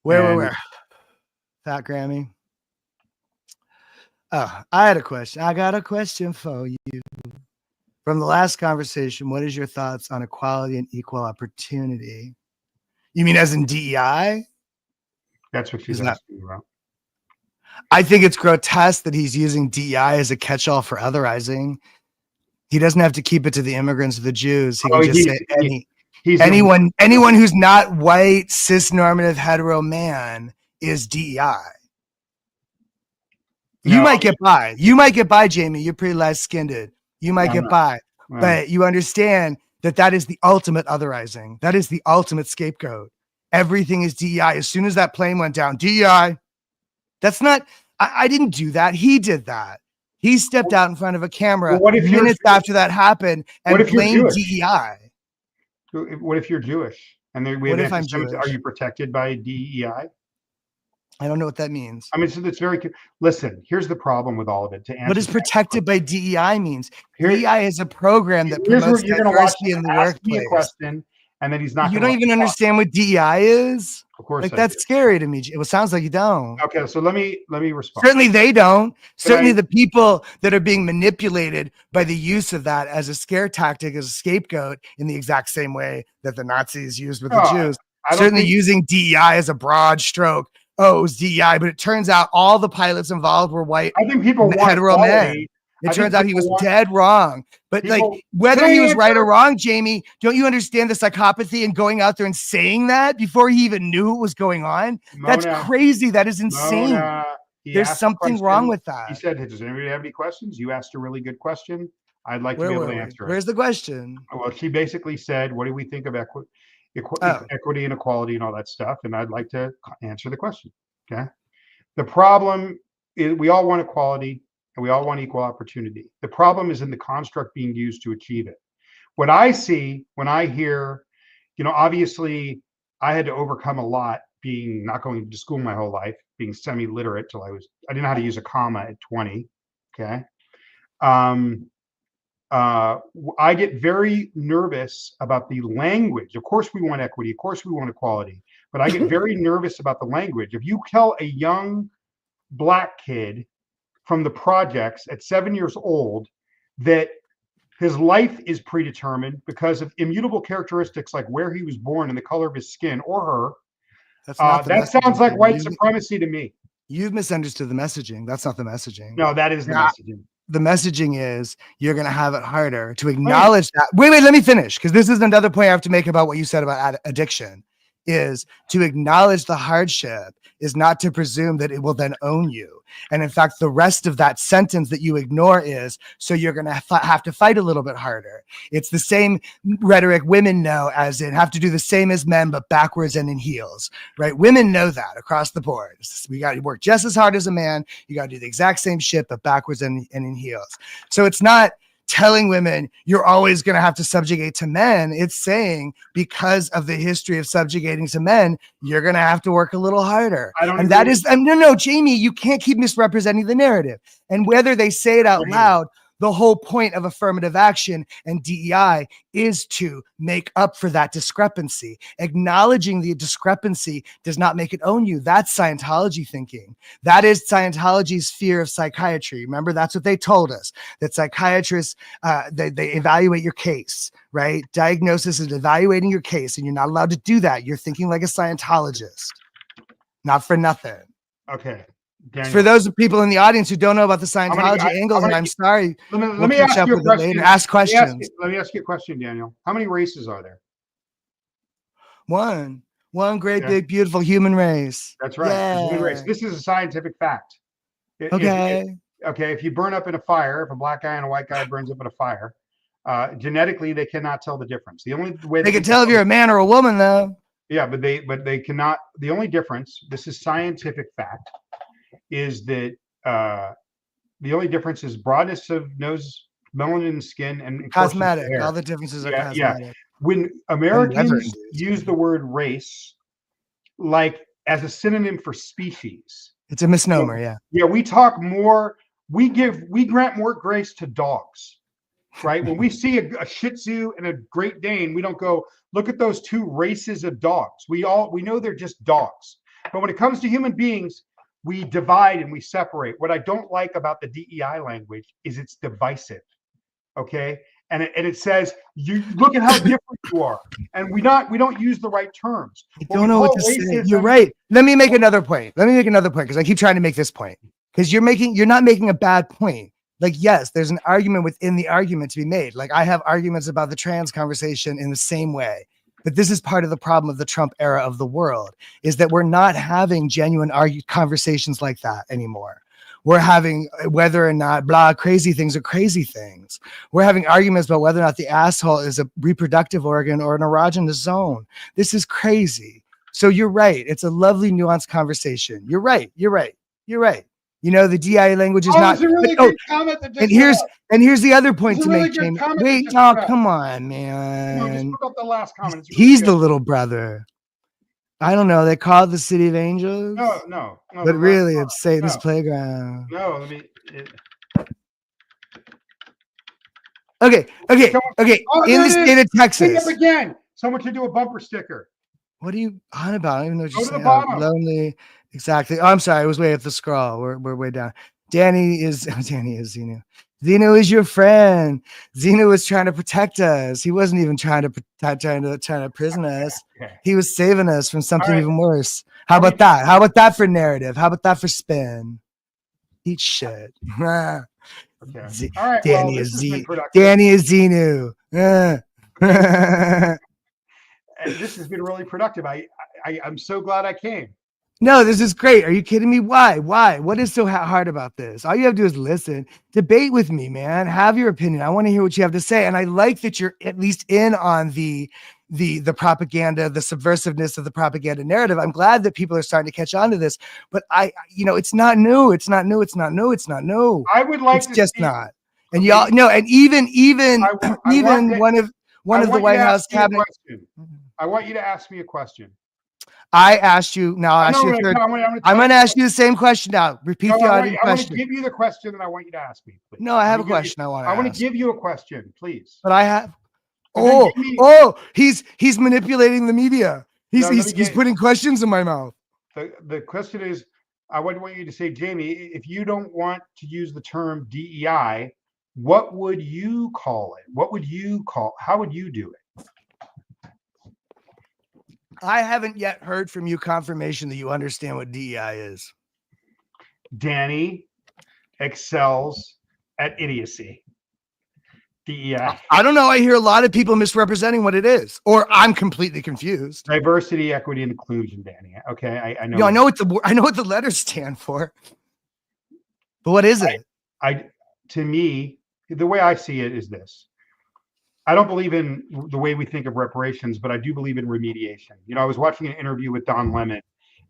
Speaker 1: Where? Pat Grammy. Oh, I had a question. I got a question for you. From the last conversation, what is your thoughts on equality and equal opportunity? You mean as in DEI?
Speaker 2: That's what she's asking about.
Speaker 1: I think it's grotesque that he's using DEI as a catch-all for otherizing. He doesn't have to keep it to the immigrants or the Jews. He can just say anyone who's not white, cis-normative, hetero man is DEI. You might get by. You might get by, Jamie. You're pretty light-skinned. You might get by. But you understand that is the ultimate otherizing. That is the ultimate scapegoat. Everything is DEI. As soon as that plane went down, DEI. That's not, I didn't do that. He did that. He stepped out in front of a camera minutes after that happened and blamed DEI.
Speaker 2: What if you're Jewish? And
Speaker 1: what if I'm Jewish?
Speaker 2: Are you protected by DEI?
Speaker 1: I don't know what that means.
Speaker 2: I mean, so it's very, listen, here's the problem with all of it.
Speaker 1: What does protected by DEI means? DEI is a program that promotes diversity in the workplace.
Speaker 2: Me a question, and then he's not.
Speaker 1: You don't even understand what DEI is?
Speaker 2: Of course.
Speaker 1: That's scary to me. It sounds like you don't.
Speaker 2: Okay, so let me respond.
Speaker 1: Certainly they don't. Certainly the people that are being manipulated by the use of that as a scare tactic, as a scapegoat, in the exact same way that the Nazis used with the Jews. Certainly using DEI as a broad stroke. Oh, it was DEI, but it turns out all the pilots involved were white.
Speaker 2: I think people want
Speaker 1: hetero men. It turns out he was dead wrong. But whether he was right or wrong, Jamie, don't you understand the psychopathy in going out there and saying that before he even knew what was going on? That's crazy. That is insane. There's something wrong with that.
Speaker 2: He said, does anybody have any questions? You asked a really good question. I'd like to be able to answer it.
Speaker 1: Where's the question?
Speaker 2: Well, she basically said, what do we think of equity and equality and all that stuff? And I'd like to answer the question. Okay. The problem is we all want equality. And we all want equal opportunity. The problem is in the construct being used to achieve it. What I see when I hear, obviously I had to overcome a lot being not going to school my whole life, being semi-literate till I didn't know how to use a comma at 20. Okay. Um, I get very nervous about the language. Of course, we want equity. Of course, we want equality. But I get very nervous about the language. If you tell a young black kid from the projects at 7 years old that his life is predetermined because of immutable characteristics like where he was born and the color of his skin or
Speaker 1: That's not
Speaker 2: her,
Speaker 1: the
Speaker 2: that sounds
Speaker 1: messaging,
Speaker 2: like
Speaker 1: Jamie.
Speaker 2: white supremacy to me.
Speaker 1: You've misunderstood the messaging. That's not the messaging.
Speaker 2: No, that is the
Speaker 1: Yeah,
Speaker 2: messaging.
Speaker 1: the messaging is you're going to have it harder to
Speaker 2: Right.
Speaker 1: acknowledge that. Wait, let me finish, because this is another point I have to make about what you said about addiction, is to acknowledge the hardship is not to presume that it will then own you. And in fact, the rest of that sentence that you ignore is, so you're going to have to fight a little bit harder. It's the same rhetoric women know, as in have to do the same as men, but backwards and in heels, right? Women know that across the board. We got to work just as hard as a man. You got to do the exact same shit, but backwards and in heels. So it's not telling women you're always going to have to subjugate to men. It's saying because of the history of subjugating to men, you're going to have to work a little harder.
Speaker 2: I don't
Speaker 1: And
Speaker 2: agree.
Speaker 1: that is, no, Jamie, you can't keep misrepresenting the narrative. And whether they say it out loud, the whole point of affirmative action and DEI is to make up for that discrepancy. Acknowledging the discrepancy does not make it own you. That's Scientology thinking. That is Scientology's fear of psychiatry. Remember, that's what they told us, that psychiatrists, they evaluate your case, right? Diagnosis is evaluating your case, and you're not allowed to do that. You're thinking like a Scientologist. Not for nothing.
Speaker 2: Okay. Daniel.
Speaker 1: For those people in the audience who don't know about the Scientology angle, and I'm sorry,
Speaker 2: let me ask you a question.
Speaker 1: Ask questions.
Speaker 2: Let me ask you a question, Daniel. How many races are there?
Speaker 1: One great, big, beautiful human race.
Speaker 2: That's right.
Speaker 1: Yeah.
Speaker 2: Human race. This is a scientific fact.
Speaker 1: Okay.
Speaker 2: If you burn up in a fire, if a black guy and a white guy burns up in a fire, genetically they cannot tell the difference. The only way
Speaker 1: they can tell if you're a man or a woman, though.
Speaker 2: Yeah, but they cannot. The only difference, this is scientific fact, is that the only difference is broadness of nose, melanin skin, and
Speaker 1: cosmetic. All the differences are cosmetic.
Speaker 2: Yeah. When Americans use the word race like as a synonym for species,
Speaker 1: it's a misnomer. Yeah.
Speaker 2: Yeah, we talk more. We grant more grace to dogs, right? When we see a Shih Tzu and a Great Dane, we don't go, look at those two races of dogs. We know they're just dogs. But when it comes to human beings, we divide and we separate. What I don't like about the DEI language is it's divisive. Okay. And it says, you look at how different you are. And we don't use the right terms.
Speaker 1: I don't know what to say. You're right. Let me make another point. Because I keep trying to make this point. Because you're not making a bad point. Like, yes, there's an argument within the argument to be made. Like, I have arguments about the trans conversation in the same way. But this is part of the problem of the Trump era of the world, is that we're not having genuine conversations like that anymore. We're having whether or not crazy things are crazy things. We're having arguments about whether or not the asshole is a reproductive organ or an erogenous zone. This is crazy. So you're right. It's a lovely, nuanced conversation. You're right. You know, the DI language is not.
Speaker 2: It's a really good comment that just
Speaker 1: and here's the other point to
Speaker 2: really
Speaker 1: make, Jamie.
Speaker 2: Wait,
Speaker 1: come on, man.
Speaker 2: No, just put up the last comment.
Speaker 1: He's the little brother. I don't know. They call it the City of Angels.
Speaker 2: No.
Speaker 1: But really, it's Satan's playground.
Speaker 2: No, let me.
Speaker 1: Okay. In the state of Texas.
Speaker 2: Again, someone should do a bumper sticker.
Speaker 1: What are you on about? I don't even know what you're saying.
Speaker 2: Bottom.
Speaker 1: Lonely. Exactly. Oh, I'm sorry. I was way up the scroll. We're way down. Danny is Zeno. Zeno is your friend. Zeno was trying to protect us. He wasn't even trying to prison us.
Speaker 2: Okay.
Speaker 1: He was saving us from something even worse. How about that? How about that for narrative? How about that for spin? Eat shit.
Speaker 2: Okay. All right.
Speaker 1: Danny is Zeno.
Speaker 2: And this has been really productive. I'm so glad I came.
Speaker 1: No, this is great. Are you kidding me? Why? What is so hard about this? All you have to do is listen, debate with me, man. Have your opinion. I want to hear what you have to say. And I like that you're at least in on the propaganda, the subversiveness of the propaganda narrative. I'm glad that people are starting to catch on to this, but it's not new. It's not new.
Speaker 2: I would like
Speaker 1: it's to just not. And y'all know, and even one of the White House cabinet.
Speaker 2: I want you to ask me a question.
Speaker 1: I asked you. Now I'll ask you a third. I'm going to ask you the same question now. Repeat the audience
Speaker 2: I want to
Speaker 1: question.
Speaker 2: give you the question that I want you to ask me, please.
Speaker 1: No, I have a question I want to ask.
Speaker 2: I want to give you a question, please.
Speaker 1: But I have.
Speaker 2: Jamie,
Speaker 1: He's manipulating the media. He's putting questions in my mouth.
Speaker 2: The question is, I would want you to say, Jamie, if you don't want to use the term DEI, what would you call it? How would you do it?
Speaker 1: I haven't yet heard from you confirmation that you understand what DEI is.
Speaker 2: Danny excels at idiocy. DEI.
Speaker 1: I don't know. I hear a lot of people misrepresenting what it is, or I'm completely confused.
Speaker 2: Diversity, equity, and inclusion, Danny. Okay, I know.
Speaker 1: You know, I know what the letters stand for, but what is it?
Speaker 2: To me, the way I see it is this. I don't believe in the way we think of reparations, but I do believe in remediation. You know, I was watching an interview with Don Lemon,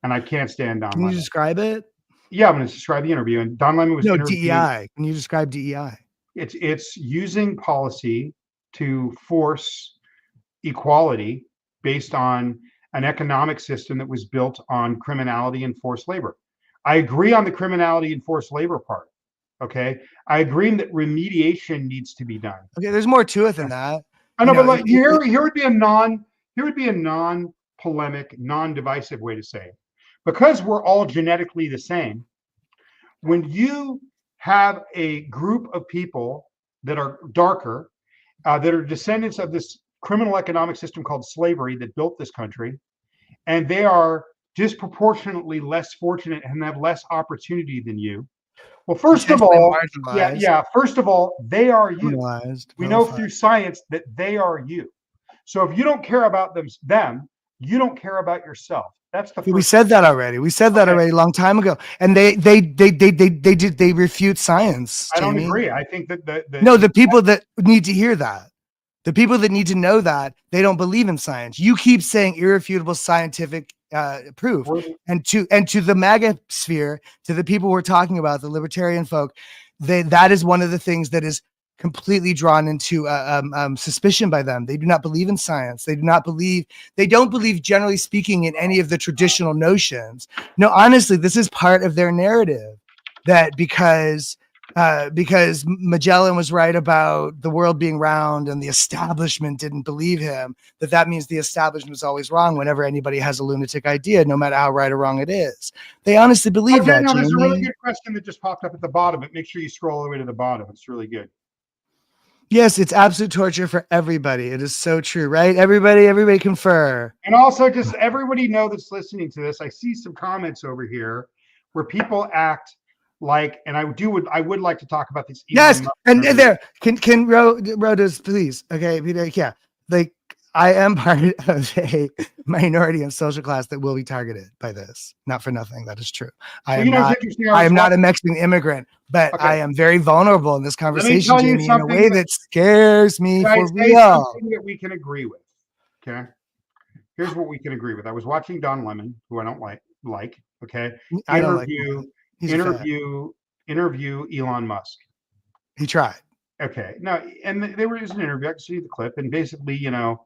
Speaker 2: and I can't stand Don Lemon.
Speaker 1: Can you describe it?
Speaker 2: Yeah, I'm going to describe the interview. And Don Lemon was
Speaker 1: DEI. Can you describe DEI?
Speaker 2: It's using policy to force equality based on an economic system that was built on criminality and forced labor. I agree on the criminality and forced labor part. Okay, I agree that remediation needs to be done.
Speaker 1: Okay, there's more to it than that.
Speaker 2: I know, but like here would be a non-polemic, non-divisive way to say it. Because we're all genetically the same, when you have a group of people that are darker, that are descendants of this criminal economic system called slavery that built this country, and they are disproportionately less fortunate and have less opportunity than you. Well, first of all, first of all, they are you. We know through science that they are you. So if you don't care about them, you don't care about yourself. That's the first.
Speaker 1: We said that already. We said that already a long time ago, and they refute science.
Speaker 2: I don't agree. I think that
Speaker 1: the people that need to hear that, the people that need to know that, they don't believe in science. You keep saying irrefutable scientific proof, and to the MAGA sphere, to the people we're talking about, the libertarian folk, that is one of the things that is completely drawn into suspicion by them. They do not believe in science. They don't believe, generally speaking, in any of the traditional notions. No, honestly, this is part of their narrative, that because Magellan was right about the world being round and the establishment didn't believe him, that means the establishment was always wrong whenever anybody has a lunatic idea, no matter how right or wrong it is. They honestly believe that.
Speaker 2: No, there's a really good question that just popped up at the bottom, but make sure you scroll all the way to the bottom. It's really good.
Speaker 1: Yes, it's absolute torture for everybody. It is so true, right? Everybody confer.
Speaker 2: And also, just everybody know that's listening to this, I see some comments over here where people act like, and I would like to talk about this.
Speaker 1: Yes, and there can Rhodas, please. Okay, yeah, like I am part of a minority and social class that will be targeted by this. Not for nothing, that is true. I am not a Mexican immigrant, but I am very vulnerable in this conversation, Jamie, in a way that scares me for real.
Speaker 2: Something that we can agree with. Okay, here's what we can agree with. I was watching Don Lemon, who I don't like. Okay, interview Elon Musk.
Speaker 1: He tried.
Speaker 2: Okay, now, and there was an interview. I can see the clip, and basically, Elon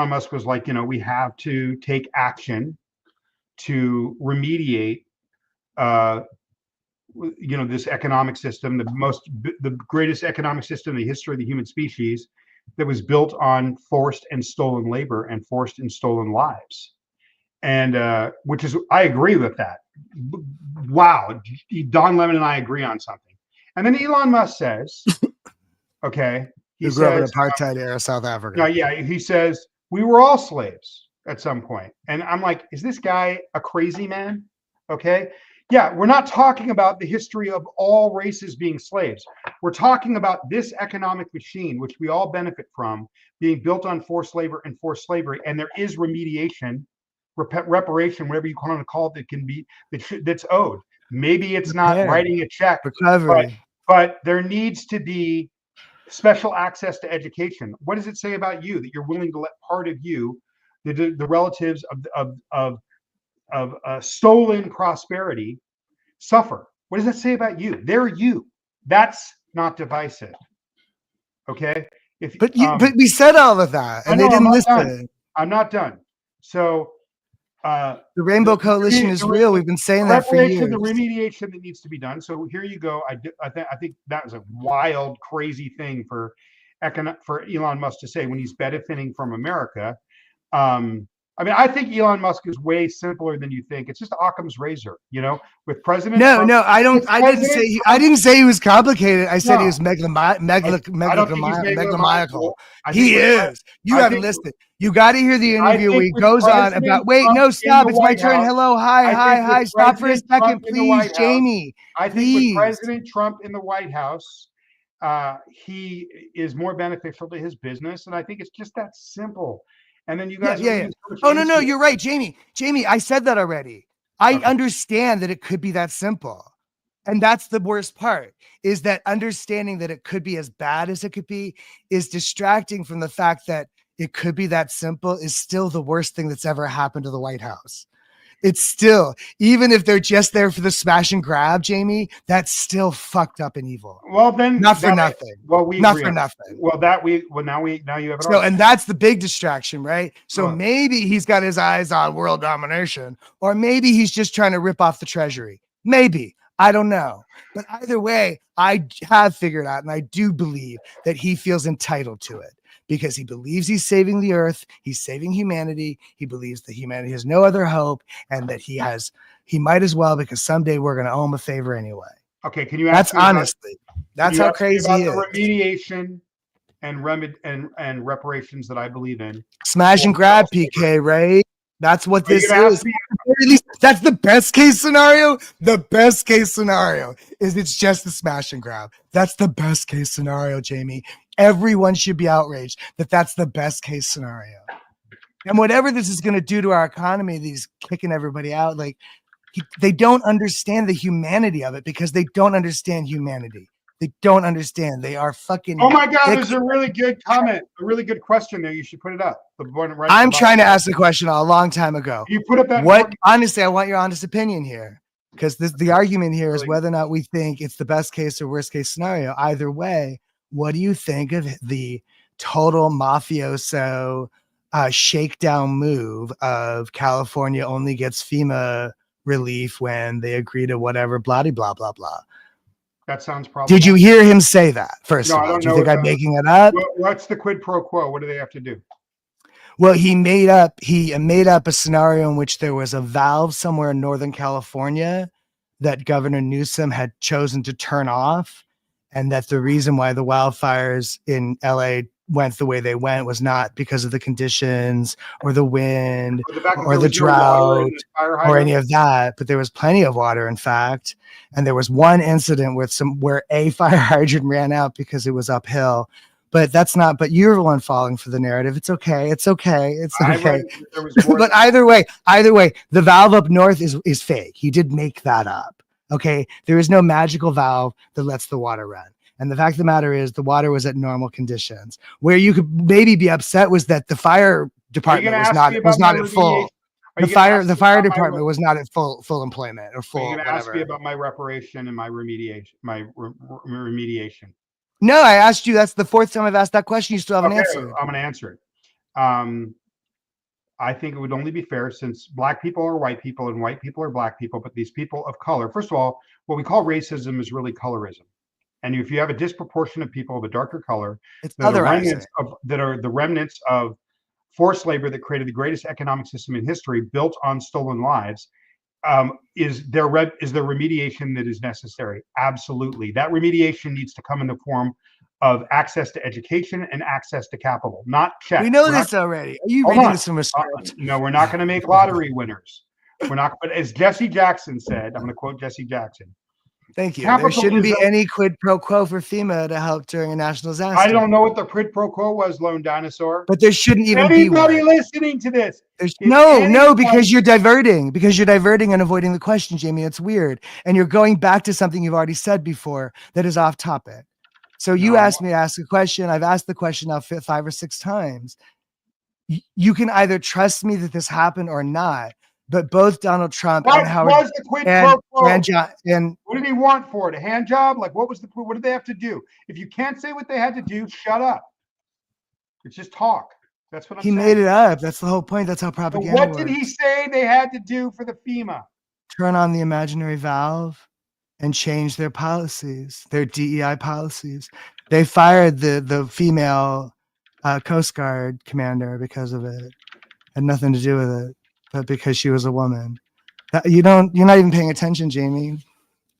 Speaker 2: Musk was like, we have to take action to remediate, this economic system, the greatest economic system in the history of the human species, that was built on forced and stolen labor and forced and stolen lives. And I agree with that. Wow, Don Lemon and I agree on something. And then Elon Musk says, okay,
Speaker 1: he grew up in apartheid era South Africa.
Speaker 2: No, yeah, he says we were all slaves at some point. And I'm like, is this guy a crazy man? Okay. Yeah, we're not talking about the history of all races being slaves. We're talking about this economic machine, which we all benefit from, being built on forced labor and forced slavery. And there is remediation, reparation, whatever you want to call it, that can be that's owed. Maybe it's not writing a check, but there needs to be special access to education. What does it say about you that you're willing to let part of you, the relatives of stolen prosperity, suffer? What does that say about you? They're you. That's not divisive. Okay.
Speaker 1: But we said all of that, and they didn't listen.
Speaker 2: I'm not done. So
Speaker 1: The Rainbow Coalition is real. We've been saying that for years.
Speaker 2: The remediation that needs to be done. So here you go. I think that was a wild, crazy thing for Elon Musk to say when he's benefiting from America. I mean, I think Elon Musk is way simpler than you think. It's just Occam's razor, with President Trump.
Speaker 1: No, I don't. I didn't say he was complicated. I said he was megalomaniacal. He is. You haven't listened. You got to hear the interview where he goes on about. Wait, no, stop. It's my turn. Hello, hi. Stop for a second, please, Jamie.
Speaker 2: I think with President Trump in the White House, he is more beneficial to his business, and I think it's just that simple. And then you guys,
Speaker 1: oh no, you're right, Jamie. I said that already. I understand that it could be that simple, and that's the worst part. Is that understanding that it could be as bad as it could be is distracting from the fact that it could be that simple is still the worst thing that's ever happened to the White House. It's still, even if they're just there for the smash and grab, Jamie, that's still fucked up and evil.
Speaker 2: Well, then
Speaker 1: not for nothing. Not for nothing.
Speaker 2: Well, now you have it.
Speaker 1: So, and that's the big distraction, right? So maybe he's got his eyes on world domination, or maybe he's just trying to rip off the treasury. Maybe. I don't know. But either way, I have figured out, and I do believe that he feels entitled to it. Because he believes he's saving the earth, he's saving humanity. He believes that humanity has no other hope, and that he might as well, because someday we're going to owe him a favor anyway.
Speaker 2: Okay, can you ask?
Speaker 1: That's honestly, that's how crazy he is.
Speaker 2: Remediation and reparations that I believe in.
Speaker 1: Smash and grab, PK, right? That's what this is. At least that's the best case scenario. The best case scenario is it's just the smash and grab. That's the best case scenario, Jamie. Everyone should be outraged that that's the best case scenario. And whatever this is going to do to our economy, these kicking everybody out, like they don't understand the humanity of it because they don't understand humanity. They don't understand. They are fucking.
Speaker 2: Oh my God, there's a really good comment, a really good question there. You should put it up.
Speaker 1: I'm trying to ask the question a long time ago.
Speaker 2: You put up that.
Speaker 1: Honestly, I want your honest opinion here, because the argument here is whether or not we think it's the best case or worst case scenario. Either way, what do you think of the total mafioso shakedown move of California only gets FEMA relief when they agree to whatever, blah, blah, blah, blah.
Speaker 2: That sounds probably.
Speaker 1: Did you hear him say that? First of all, do you think I'm making it up?
Speaker 2: What's the quid pro quo? What do they have to do?
Speaker 1: Well, he made up a scenario in which there was a valve somewhere in Northern California that Governor Newsom had chosen to turn off, and that the reason why the wildfires in LA went the way they went was not because of the conditions or the wind or the drought or any of that, but there was plenty of water, in fact. And there was one incident where a fire hydrant ran out because it was uphill. But but you're the one falling for the narrative. It's okay. But either way, the valve up north is fake. He did make that up. Okay. There is no magical valve that lets the water run. And the fact of the matter is the water was at normal conditions. Where you could maybe be upset was that the fire department was not at full. The fire department was not at full employment or full.
Speaker 2: You're going to ask me about my reparation and my remediation, remediation.
Speaker 1: No, I asked you. That's the fourth time I've asked that question. You still haven't answered.
Speaker 2: I'm going to answer it. I think it would only be fair, since black people are white people and white people are black people, but these people of color, first of all, what we call racism is really colorism. And if you have a disproportion of people of a darker color, that are the remnants of forced labor that created the greatest economic system in history, built on stolen lives, is there remediation that is necessary? Absolutely. That remediation needs to come in the form of access to education and access to capital, not checks.
Speaker 1: We know this already. Are you reading this from a script?
Speaker 2: No, we're not going to make lottery winners. We're not. But as Jesse Jackson said, I'm going to quote Jesse Jackson.
Speaker 1: Thank you. There shouldn't be any quid pro quo for FEMA to help during a national disaster.
Speaker 2: I don't know what the quid pro quo was, Lone Dinosaur.
Speaker 1: But there shouldn't even be one.
Speaker 2: Anybody listening to this?
Speaker 1: No, because you're diverting. Because you're diverting and avoiding the question, Jamie. It's weird. And you're going back to something you've already said before that is off topic. So you asked me to ask a question. I've asked the question now 5 or 6 times. You can either trust me that this happened or not. But both Donald Trump and Howard
Speaker 2: was the quid pro quo?
Speaker 1: And
Speaker 2: what did he want for it? A hand job? Like, what did they have to do? If you can't say what they had to do, shut up. It's just talk. That's what I'm
Speaker 1: He made
Speaker 2: saying.
Speaker 1: it up. That's the whole point. That's how
Speaker 2: So
Speaker 1: propaganda
Speaker 2: what did he
Speaker 1: works.
Speaker 2: say they had to do for the FEMA?
Speaker 1: Turn on the imaginary valve and change their policies, their DEI policies. They fired the female Coast Guard commander because of it. Had nothing to do with it, but because she was a woman. You're not even paying attention, Jamie.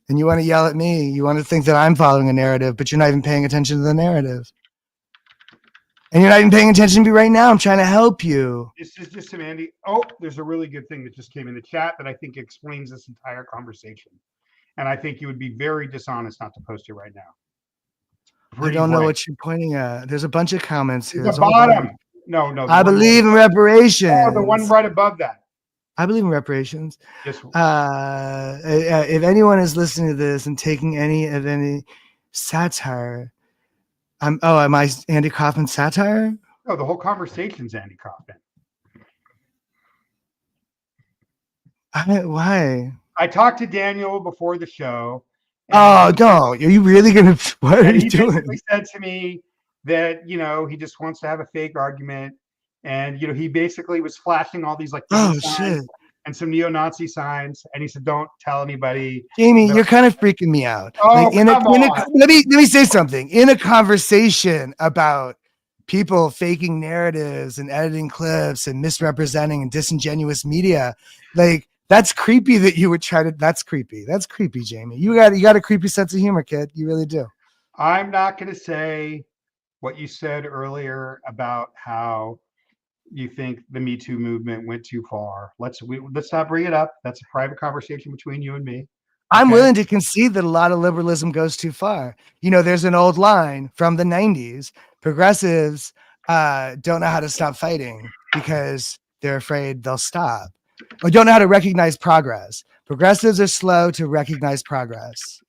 Speaker 1: And you want to yell at me. You want to think that I'm following a narrative, but you're not even paying attention to the narrative. And you're not even paying attention to me right now. I'm trying to help you.
Speaker 2: This is just some Andy. Oh, there's a really good thing that just came in the chat that I think explains this entire conversation. And I think you would be very dishonest not to post it right now.
Speaker 1: I
Speaker 2: Pretty
Speaker 1: don't know
Speaker 2: blank.
Speaker 1: what you're pointing at. There's a bunch of comments here.
Speaker 2: The
Speaker 1: There's a whole bunch.
Speaker 2: bottom. No, the
Speaker 1: I
Speaker 2: one
Speaker 1: believe in
Speaker 2: right, oh, the one
Speaker 1: reparations.
Speaker 2: right above that.
Speaker 1: I believe in reparations.
Speaker 2: Just
Speaker 1: If anyone is listening to this and taking any satire, am I Andy Kaufman satire?
Speaker 2: no, the whole conversation's Andy Kaufman.
Speaker 1: Why?
Speaker 2: I talked to Daniel before the show.
Speaker 1: Oh, don't. Are you really going to? What are
Speaker 2: And
Speaker 1: you
Speaker 2: he
Speaker 1: doing?
Speaker 2: basically said to me that, he just wants to have a fake argument. And, he basically was flashing all these like
Speaker 1: Oh,
Speaker 2: signs
Speaker 1: shit.
Speaker 2: and some neo-Nazi signs. And he said, don't tell anybody.
Speaker 1: Jamie, you're kind of freaking me out.
Speaker 2: Oh,
Speaker 1: Like
Speaker 2: come on.
Speaker 1: let me say something. In a conversation about people faking narratives and editing clips and misrepresenting and disingenuous media, like that's creepy that you would try to. That's creepy. That's creepy, Jamie. You got a creepy sense of humor, kid. You really do.
Speaker 2: I'm not going to say what you said earlier about how you think the Me Too movement went too far. Let's not bring it up. That's a private conversation between you and me.
Speaker 1: I'm
Speaker 2: Okay?
Speaker 1: willing to concede that a lot of liberalism goes too far. There's an old line from the 90s. Progressives don't know how to stop fighting because they're afraid they'll stop, or don't know how to recognize progress. Progressives are slow to recognize progress.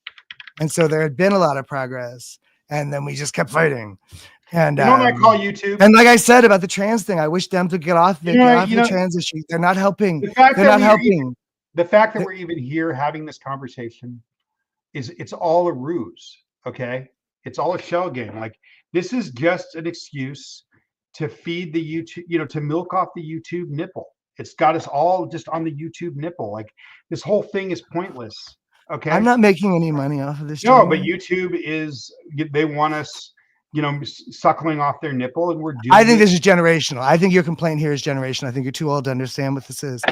Speaker 1: And so there had been a lot of progress, and then we just kept fighting. And
Speaker 2: You know what I call YouTube?
Speaker 1: and like I said about the trans thing, I wish them to get off the
Speaker 2: know,
Speaker 1: trans issue. They're not helping.
Speaker 2: the fact
Speaker 1: They're
Speaker 2: that
Speaker 1: not helping.
Speaker 2: the fact that we're even here having this conversation it's all a ruse. Okay, it's all a shell game. Like this is just an excuse to feed the YouTube, to milk off the YouTube nipple. It's got us all just on the YouTube nipple. Like this whole thing is pointless. Okay,
Speaker 1: I'm not making any money off of this.
Speaker 2: no, but
Speaker 1: Jamie.
Speaker 2: YouTube is. They want us, suckling off their nipple, and we're doing.
Speaker 1: I think this is generational. I think your complaint here is generational. I think you're too old to understand what this is.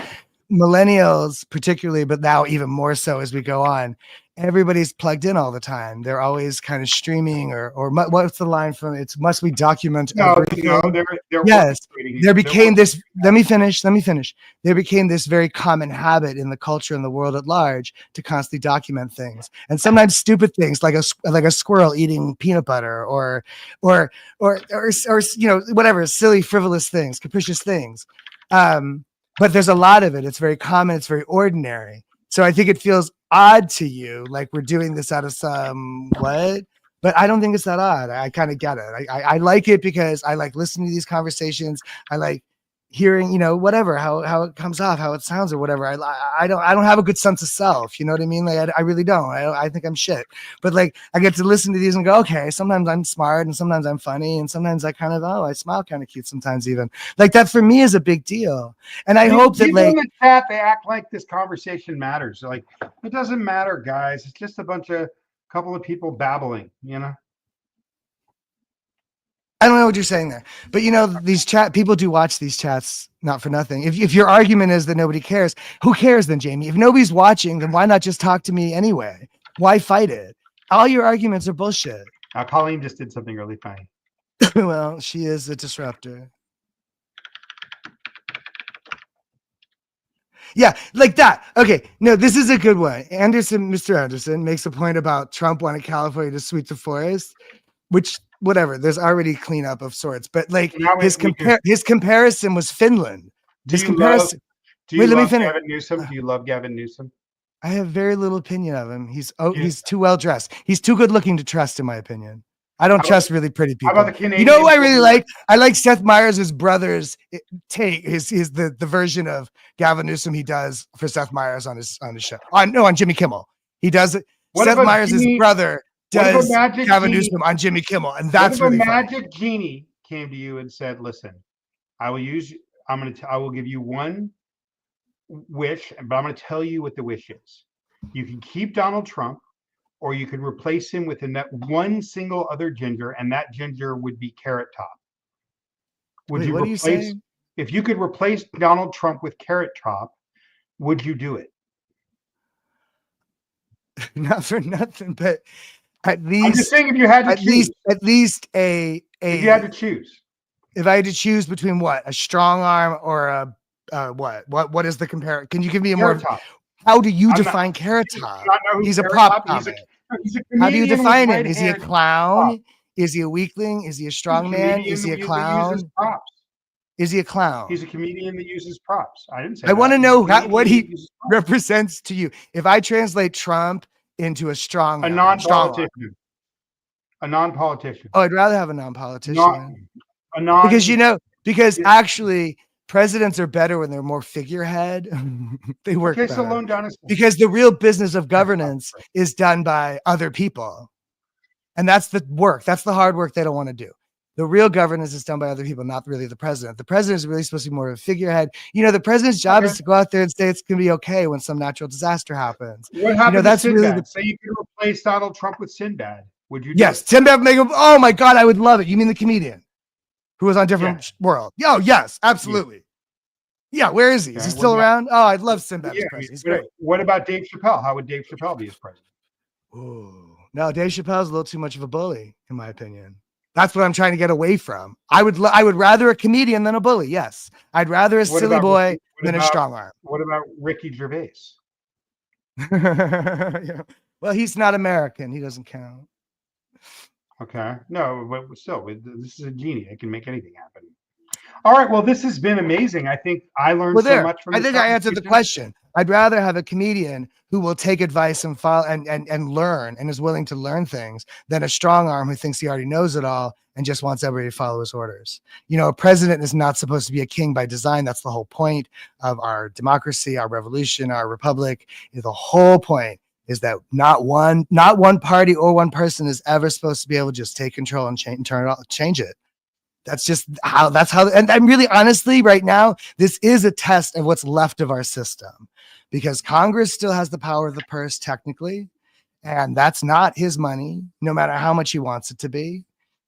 Speaker 1: Millennials, particularly, but now even more so as we go on, everybody's plugged in all the time. They're always kind of streaming or what's the line from it must we document everything.
Speaker 2: They're
Speaker 1: Yes, there became this. Let me finish. There became this very common habit in the culture and the world at large to constantly document things, and sometimes stupid things like a squirrel eating peanut butter or whatever silly frivolous things, capricious things. But there's a lot of it. It's very common. It's very ordinary. So I think it feels odd to you, like we're doing this out of some what? But I don't think it's that odd. I kind of get it. I like it because I like listening to these conversations. I like hearing, whatever, how it comes off, how it sounds or whatever. I don't have a good sense of self. You know what I mean? Like I really don't. I think I'm shit. But like I get to listen to these and go, okay, sometimes I'm smart and sometimes I'm funny and sometimes I kind of I smile kind of cute sometimes even. Like that for me is a big deal. And I hope that like
Speaker 2: in the chat they act like this conversation matters. Like it doesn't matter, guys. It's just a couple of people babbling,
Speaker 1: I don't know what you're saying there, but these people do watch these chats not for nothing. If your argument is that nobody cares, who cares then, Jamie? If nobody's watching, then why not just talk to me anyway? Why fight it? All your arguments are bullshit.
Speaker 2: Colleen just did something really funny.
Speaker 1: Well, she is a disruptor. Yeah, like that. Okay, no, this is a good one. Mr. Anderson makes a point about Trump wanting California to sweep the forest, which whatever, there's already cleanup of sorts, but like his comparison was Finland.
Speaker 2: Do you
Speaker 1: love
Speaker 2: Gavin Newsom? Do you love Gavin Newsom?
Speaker 1: I have very little opinion of him. He's too well dressed. He's too good looking to trust, in my opinion. I don't trust really pretty people.
Speaker 2: How about the Canadian?
Speaker 1: You know who I really like? I like Seth Meyers' brother's take. His the version of Gavin Newsom he does for Seth Meyers on his show. On Jimmy Kimmel. He does it. Seth Meyers' brother does Gavin Newsom on Jimmy Kimmel, and that's really
Speaker 2: Magic Genie came to you and said, "Listen, I will use. I will give you one wish, but I'm going to tell you what the wish is. You can keep Donald Trump, or you can replace him with one single other ginger, and that ginger would be Carrot Top. Would
Speaker 1: Wait,
Speaker 2: you
Speaker 1: what are you
Speaker 2: replace,
Speaker 1: saying?
Speaker 2: if you could replace Donald Trump with Carrot Top, would you do it?
Speaker 1: Not for nothing, but at
Speaker 2: I'm just
Speaker 1: least,
Speaker 2: saying, if you had to choose,
Speaker 1: at least
Speaker 2: if you had
Speaker 1: a
Speaker 2: to choose,
Speaker 1: if I had to choose between what, a strong arm or a what is the compare? Can you give me a
Speaker 2: Carrot
Speaker 1: more?
Speaker 2: Top.
Speaker 1: How do you
Speaker 2: I'm not.
Speaker 1: define Carrot
Speaker 2: Do you
Speaker 1: Top?
Speaker 2: not know who
Speaker 1: He's a
Speaker 2: Carrot
Speaker 1: prop
Speaker 2: Top?
Speaker 1: comic.
Speaker 2: He's a
Speaker 1: How do you
Speaker 2: comedian with
Speaker 1: define him?
Speaker 2: red
Speaker 1: Is he a
Speaker 2: hair. Prop.
Speaker 1: clown? Is he a weakling? Is he a
Speaker 2: He's a
Speaker 1: strong man?
Speaker 2: comedian
Speaker 1: Is he a
Speaker 2: that uses
Speaker 1: clown?
Speaker 2: props.
Speaker 1: Is he a
Speaker 2: He's
Speaker 1: clown?
Speaker 2: a comedian that uses props. I didn't say
Speaker 1: I want
Speaker 2: that.
Speaker 1: to
Speaker 2: He's a
Speaker 1: know what
Speaker 2: comedian that
Speaker 1: he
Speaker 2: uses props.
Speaker 1: represents to you. If I translate Trump into a
Speaker 2: A
Speaker 1: strong arm.
Speaker 2: non-politician. A non-politician.
Speaker 1: Oh, I'd rather have a
Speaker 2: Not
Speaker 1: non-politician
Speaker 2: a
Speaker 1: because
Speaker 2: non.
Speaker 1: because actually presidents are better when they're more figurehead. They work
Speaker 2: Okay, so
Speaker 1: better
Speaker 2: Lone Dynasty.
Speaker 1: because the real business of governance is done by other people. And that's the work. That's the hard work they don't want to do. The real governance is done by other people, not really the president. The president is really supposed to be more of a figurehead. The president's job
Speaker 2: Okay.
Speaker 1: is to go out there and say it's going to be okay when some natural disaster happens.
Speaker 2: What happened to
Speaker 1: That's really
Speaker 2: Sinbad? Say you could replace Donald Trump with Sinbad. Would you do
Speaker 1: yes.
Speaker 2: it?
Speaker 1: Sinbad Makeup. Oh my God, I would love it. You mean the comedian who was on different
Speaker 2: Yeah.
Speaker 1: world? Oh yes, absolutely. Yeah, where is he? Is
Speaker 2: Okay.
Speaker 1: he
Speaker 2: What
Speaker 1: still
Speaker 2: about?
Speaker 1: around? Oh, I'd love Sinbad as
Speaker 2: Yeah. I mean,
Speaker 1: president. He's great.
Speaker 2: what about Dave Chappelle? How would Dave Chappelle be as president?
Speaker 1: Oh no, Dave Chappelle's a little too much of a bully, in my opinion. That's what I'm trying to get away from. I would rather a comedian than a bully. Yes, I'd rather a
Speaker 2: What
Speaker 1: silly
Speaker 2: about
Speaker 1: boy
Speaker 2: what
Speaker 1: than a
Speaker 2: about
Speaker 1: strong arm.
Speaker 2: what about Ricky Gervais?
Speaker 1: Yeah. Well, he's not American. He doesn't count.
Speaker 2: Okay. No, but still, this is a genie. It can make anything happen. All right. Well, this has been amazing. I think I learned
Speaker 1: Well,
Speaker 2: so
Speaker 1: there.
Speaker 2: much from
Speaker 1: I
Speaker 2: this
Speaker 1: think I answered the
Speaker 2: conversation.
Speaker 1: question. I'd rather have a comedian who will take advice and follow and learn and is willing to learn things than a strong arm who thinks he already knows it all and just wants everybody to follow his orders. A president is not supposed to be a king by design. That's the whole point of our democracy, our revolution, our republic. The whole point is that not one party or one person is ever supposed to be able to just take control and change it. That's how, and I'm really honestly right now, this is a test of what's left of our system because Congress still has the power of the purse technically. And that's not his money, no matter how much he wants it to be.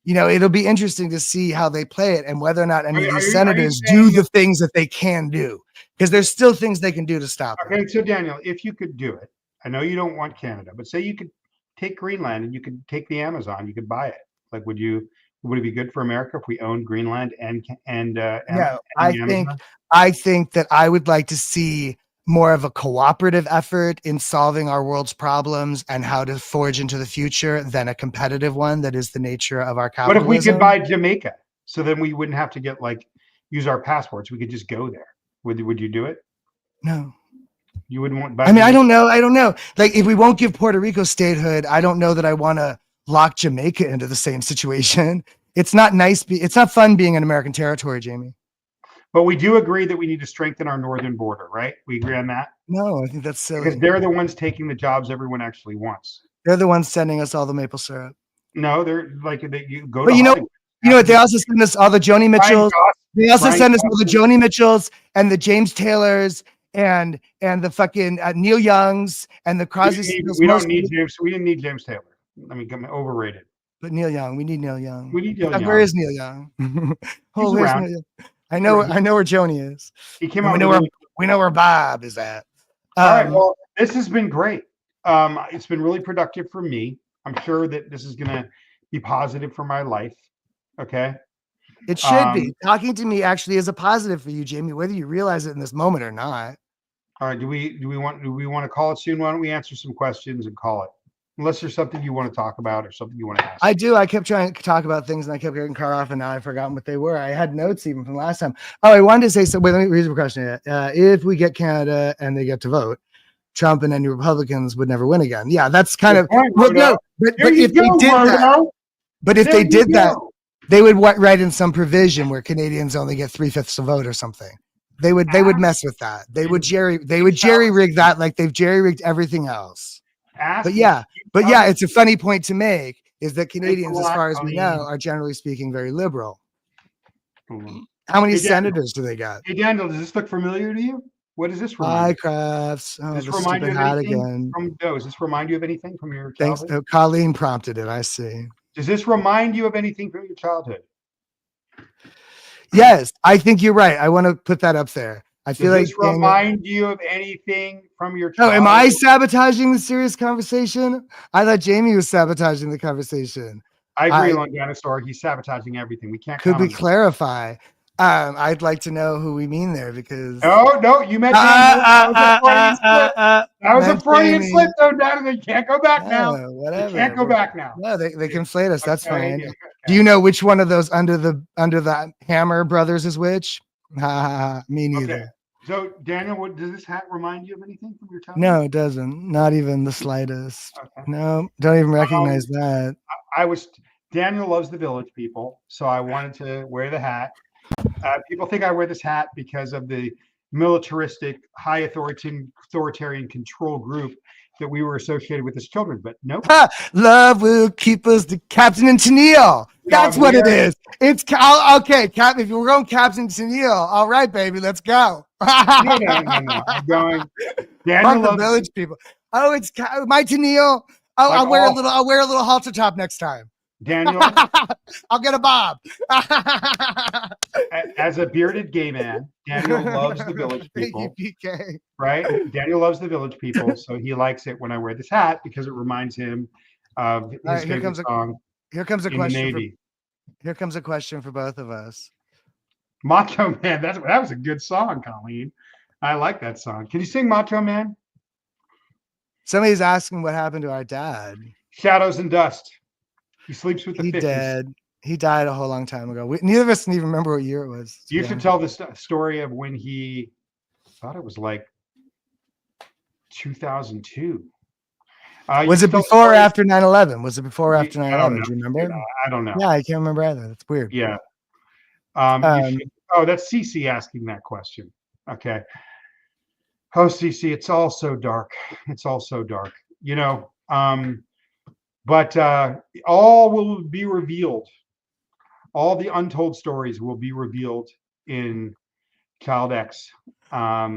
Speaker 1: It'll be interesting to see how they play it and whether or not any of these senators do the things that they can do because there's still things they can do to stop it.
Speaker 2: Okay. So Daniel, if you could do it, I know you don't want Canada, but say you could take Greenland and you could take the Amazon, you could buy it. Like, would it be good for America if we owned Greenland and
Speaker 1: No,
Speaker 2: the Amazon?
Speaker 1: I think that I would like to see more of a cooperative effort in solving our world's problems and how to forge into the future than a competitive one that is the nature of our
Speaker 2: What if we
Speaker 1: capitalism.
Speaker 2: could buy Jamaica? So then we wouldn't have to use our passports. We could just go there. Would you do it?
Speaker 1: No.
Speaker 2: You wouldn't want.
Speaker 1: I mean, I don't know. Like, if we won't give Puerto Rico statehood, I don't know that I want to lock Jamaica into the same situation. It's not nice. It's not fun being an American territory, Jamie.
Speaker 2: But we do agree that we need to strengthen our northern border, right? We agree on that?
Speaker 1: No, I think that's silly.
Speaker 2: Because they're the ones taking the jobs everyone actually wants.
Speaker 1: They're the ones sending us all the maple syrup.
Speaker 2: No, they're like you go
Speaker 1: but
Speaker 2: to Hollywood.
Speaker 1: What? They also send us all the Joni Mitchells. They also send us all the Joni Mitchells and the James Taylors and the fucking Neil Youngs and the Crosby.
Speaker 2: We don't need James. We didn't need James Taylor. I mean, overrated.
Speaker 1: But Neil Young, we need Neil Young.
Speaker 2: We need Neil Young.
Speaker 1: Where is Neil Young?
Speaker 2: He's around.
Speaker 1: Neil Young? I know where Joni is.
Speaker 2: He came out.
Speaker 1: We know where Bob is at.
Speaker 2: All right. Well, this has been great. It's been really productive for me. I'm sure that this is going to be positive for my life. Okay.
Speaker 1: It should be. Talking to me actually is a positive for you, Jamie, whether you realize it in this moment or not.
Speaker 2: All right. Do we want to call it soon? Why don't we answer some questions and call it? Unless there's something you want to talk about or something you want to ask.
Speaker 1: I do. I kept trying to talk about things and I kept getting cut off and now I've forgotten what they were. I had notes even from last time. Oh, I wanted to say so. Wait, let me read the question. If we get Canada and they get to vote, Trump and any Republicans would never win again. Yeah, that's kind of well, no, but if they did that, but if they did that, they would write in some provision where Canadians only get 3/5 of a vote or something. They would mess with that. They would jerry rig that like they've jerry rigged everything else. But yeah, it's a funny point to make is that Canadians, as far as we know, are generally speaking very liberal. How many
Speaker 2: Hey Daniel,
Speaker 1: senators do they got?
Speaker 2: hey Daniel, does this look familiar to you? What does this remind
Speaker 1: Hi,
Speaker 2: you?
Speaker 1: crafts. Oh,
Speaker 2: Does this
Speaker 1: the
Speaker 2: remind
Speaker 1: stupid
Speaker 2: you of
Speaker 1: hat
Speaker 2: anything
Speaker 1: again.
Speaker 2: from no? Does this remind you of anything from your
Speaker 1: Thanks.
Speaker 2: childhood?
Speaker 1: Oh, Colleen prompted it. I see.
Speaker 2: Does this remind you of anything from your childhood?
Speaker 1: Yes, I think you're right. I want to put that up there. I feel
Speaker 2: Does
Speaker 1: like
Speaker 2: this
Speaker 1: Daniel.
Speaker 2: remind you of anything from your
Speaker 1: Oh, am I
Speaker 2: childhood?
Speaker 1: sabotaging the serious conversation? I thought Jamie was sabotaging the conversation.
Speaker 2: I agree,
Speaker 1: I
Speaker 2: Lone Dinosaur. He's sabotaging everything. We can't
Speaker 1: could
Speaker 2: count
Speaker 1: we
Speaker 2: on this.
Speaker 1: clarify? I'd like to know who we mean there because
Speaker 2: No, no, you met Daniel. That was a Freudian slip. That was a
Speaker 1: meant
Speaker 2: Freudian slip,
Speaker 1: Jamie.
Speaker 2: though, Daniel. You can't go back now.
Speaker 1: No,
Speaker 2: You can't
Speaker 1: whatever.
Speaker 2: go back now.
Speaker 1: No, they conflate us. That's
Speaker 2: Okay,
Speaker 1: fine.
Speaker 2: yeah,
Speaker 1: Do
Speaker 2: okay,
Speaker 1: you know which one of those under the Hammer brothers is which? Me
Speaker 2: okay.
Speaker 1: neither.
Speaker 2: So, Daniel, what does this hat remind you of anything from your childhood?
Speaker 1: No, it doesn't. Not even the slightest.
Speaker 2: Okay.
Speaker 1: No, don't even
Speaker 2: Um,
Speaker 1: recognize that.
Speaker 2: I was Daniel loves the village people, so I wanted to wear the hat. People think I wear this hat because of the militaristic, high authoritarian control group that we were associated with as children, but nope.
Speaker 1: Love will keep us the Captain and Tennille.
Speaker 2: No,
Speaker 1: That's
Speaker 2: I'm
Speaker 1: what it
Speaker 2: wearing.
Speaker 1: is. It's okay, Cap. If we're going Captain Tennille, all right, baby, let's go.
Speaker 2: No, no, no, no. I'm going.
Speaker 1: Fuck
Speaker 2: Daniel
Speaker 1: the
Speaker 2: loves
Speaker 1: village people. Oh, it's my Tennille. Oh,
Speaker 2: like
Speaker 1: I'll wear a
Speaker 2: all
Speaker 1: little. I'll wear a little halter top next time.
Speaker 2: Daniel
Speaker 1: I'll get a bob.
Speaker 2: as a bearded gay man. Daniel loves the village
Speaker 1: Thank you,
Speaker 2: people,
Speaker 1: PK.
Speaker 2: right? Daniel loves the village people, so he likes it when I wear this hat because it reminds him of
Speaker 1: All
Speaker 2: his
Speaker 1: right,
Speaker 2: favorite song
Speaker 1: here comes a
Speaker 2: in the
Speaker 1: question for
Speaker 2: Navy.
Speaker 1: here comes a question for both of us.
Speaker 2: Macho Man, that was a good song, Colleen. I like that song. Can you sing Macho Man?
Speaker 1: Somebody's asking what happened to our dad.
Speaker 2: Shadows and Dust. He sleeps with the
Speaker 1: He
Speaker 2: fishes.
Speaker 1: dead. He died a whole long time ago. Neither of us can even remember what year it was.
Speaker 2: You should tell the story of when he thought it was like 2002.
Speaker 1: Was it before or after 9/11? Was it before or after
Speaker 2: I don't
Speaker 1: 9/11?
Speaker 2: know.
Speaker 1: Do you remember?
Speaker 2: I don't know.
Speaker 1: Yeah, I can't remember either. That's weird.
Speaker 2: Yeah. You
Speaker 1: Um,
Speaker 2: should. Oh, that's Cece asking that question. Okay. Oh, Cece, it's all so dark. It's all so dark. You know, but all will be revealed. All the untold stories will be revealed in Child X, my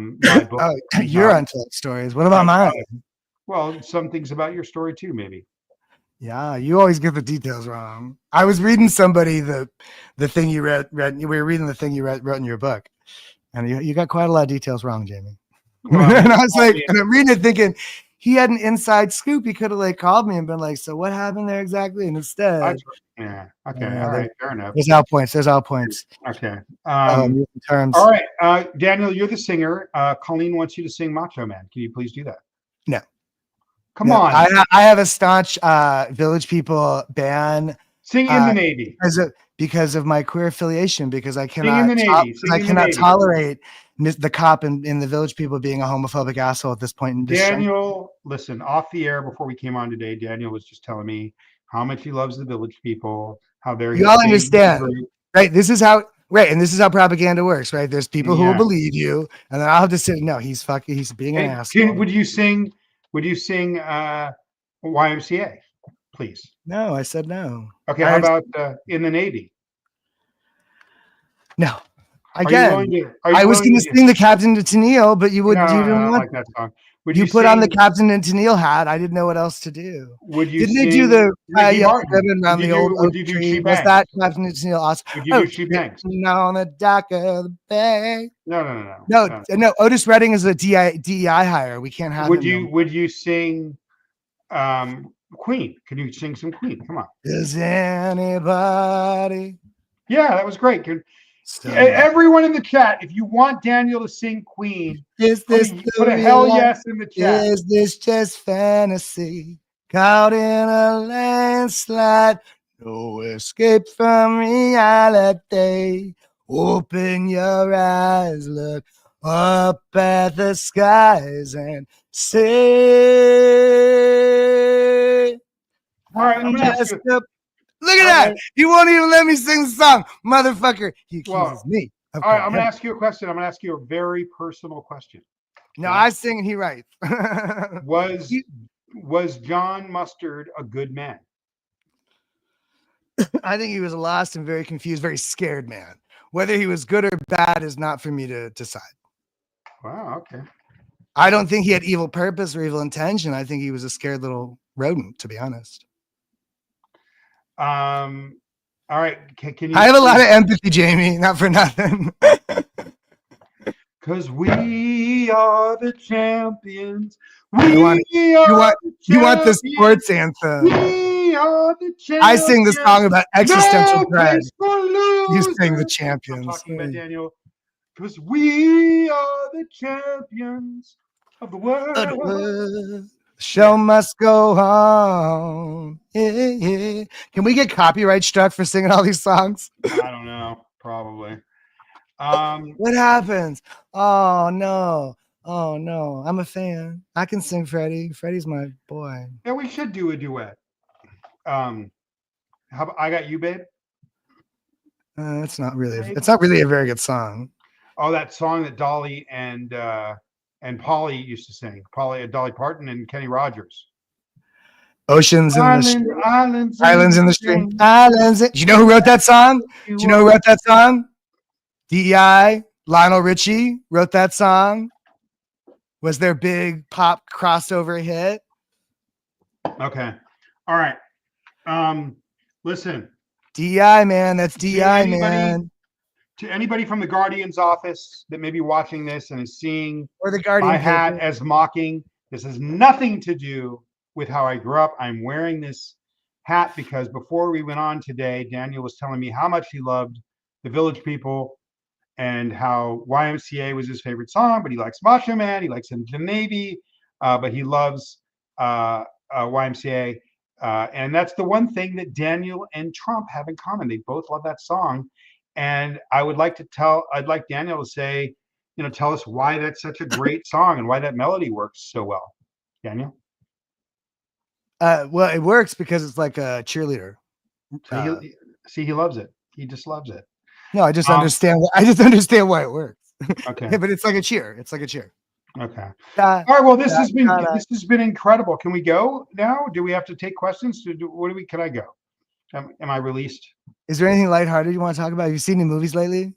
Speaker 2: book.
Speaker 1: oh, your untold stories. What about
Speaker 2: My
Speaker 1: mine?
Speaker 2: Well, some things about your story too, maybe.
Speaker 1: Yeah, you always get the details wrong. I was reading somebody the thing you read. We were reading the thing you wrote in your book, and you got quite a lot of details wrong, Jamie.
Speaker 2: Well,
Speaker 1: And I was like, and I'm reading it thinking he had an inside scoop. He could have like called me and been like, "So what happened there exactly?" And instead,
Speaker 2: yeah. Okay. All right. Fair enough.
Speaker 1: there's out points. There's out points.
Speaker 2: Okay.
Speaker 1: Terms.
Speaker 2: All right. Daniel, you're the singer. Colleen wants you to sing Macho Man. Can you please do that?
Speaker 1: No.
Speaker 2: Come on.
Speaker 1: I have a staunch Village People ban.
Speaker 2: Sing in the Navy.
Speaker 1: Because of my queer affiliation, because I
Speaker 2: Sing in the Navy.
Speaker 1: I cannot tolerate the cop in the Village People being a homophobic asshole at this point in this
Speaker 2: Daniel, listen, off the air before we came on today, Daniel was just telling me how much he loves the Village People, how they're
Speaker 1: you all understand, right? This is how propaganda works, right? There's people who will believe you, and then I'll have to say, no, he's being an asshole.
Speaker 2: Would you sing YMCA, please?
Speaker 1: No, I said no.
Speaker 2: Okay, how about in the Navy?
Speaker 1: No. Again,
Speaker 2: I
Speaker 1: was going to sing the Captain to Tennille, but you didn't want
Speaker 2: like that song.
Speaker 1: You put on the Captain and Tennille hat. I didn't know what else to do.
Speaker 2: Didn't
Speaker 1: they do the yellow ribbon around the old oak tree? Was that Captain and Tennille awesome?
Speaker 2: Would you do She Bangs?
Speaker 1: On the dock of the bay.
Speaker 2: No.
Speaker 1: Otis Redding is a DEI hire. We can't have.
Speaker 2: Would you sing Queen? Can you sing some Queen? Come on.
Speaker 1: Does anybody?
Speaker 2: Yeah, that was great. Everyone in the chat, if you want Daniel to sing Queen, put a hell yes in the chat.
Speaker 1: Is this just fantasy? Caught in a landslide, no escape from reality. Open your eyes, look up at the skies and say,
Speaker 2: all right, I'm gonna ask you.
Speaker 1: Look at that. He won't even let me sing the song. Motherfucker. He accuses me.
Speaker 2: All right, I'm going to ask you a question. I'm going to ask you a very personal question.
Speaker 1: No, I sing and he writes.
Speaker 2: Was John Mustard a good man?
Speaker 1: I think he was a lost and very confused, very scared man. Whether he was good or bad is not for me to decide.
Speaker 2: Wow. Okay.
Speaker 1: I don't think he had evil purpose or evil intention. I think he was a scared little rodent, to be honest.
Speaker 2: All right. Can
Speaker 1: I
Speaker 2: you?
Speaker 1: have a lot of empathy, Jamie, not for nothing.
Speaker 2: Because we are the champions.
Speaker 1: you
Speaker 2: We
Speaker 1: want you
Speaker 2: are
Speaker 1: want
Speaker 2: the
Speaker 1: you want the
Speaker 2: champions.
Speaker 1: sports anthem.
Speaker 2: We are the
Speaker 1: I sing the
Speaker 2: champions.
Speaker 1: song about existential
Speaker 2: No
Speaker 1: dread.
Speaker 2: place for
Speaker 1: You sing the
Speaker 2: losers. I'm
Speaker 1: champions.
Speaker 2: talking about Daniel. Because we are the champions of the world.
Speaker 1: Show
Speaker 2: Yeah.
Speaker 1: must go on. Yeah. Can we get copyright struck for singing all these songs?
Speaker 2: I don't know. Probably.
Speaker 1: What happens? Oh no. Oh no. I'm a fan. I can sing Freddie. Freddie's my boy.
Speaker 2: Yeah, we should do a duet. Um, how about I Got You, Babe?
Speaker 1: It's not really a very good song.
Speaker 2: Oh, that song that Dolly and Polly used to sing. Dolly Parton and Kenny Rogers.
Speaker 1: Oceans in the stream.
Speaker 2: Islands
Speaker 1: Islands in the stream. Islands. Do you know who wrote that song? Do you know who wrote that song? DEI. Lionel Richie wrote that song. Was their big pop crossover hit.
Speaker 2: Okay. All right. Listen.
Speaker 1: DEI, man. That's DEI, man.
Speaker 2: To anybody from the Guardian's office that may be watching this and is seeing
Speaker 1: or the Guardian
Speaker 2: my hat
Speaker 1: paper.
Speaker 2: as mocking, this has nothing to do with how I grew up. I'm wearing this hat because before we went on today, Daniel was telling me how much he loved the Village People and how YMCA was his favorite song, but he likes Macho Man, he likes the Navy, but he loves YMCA. And that's the one thing that Daniel and Trump have in common. They both love that song. And I'd like Daniel to say, tell us why that's such a great song and why that melody works so well. Daniel?
Speaker 1: Well, it works because it's like a cheerleader.
Speaker 2: So he loves it. He just loves it.
Speaker 1: No, I just understand. I just understand why it works.
Speaker 2: Okay.
Speaker 1: Yeah, but it's like a cheer. It's like a cheer.
Speaker 2: Okay. All right. Well, this has been incredible. Can we go now? Do we have to take questions? Can I go? Am I released?
Speaker 1: Is there anything lighthearted you want to talk about? Have you seen any movies lately?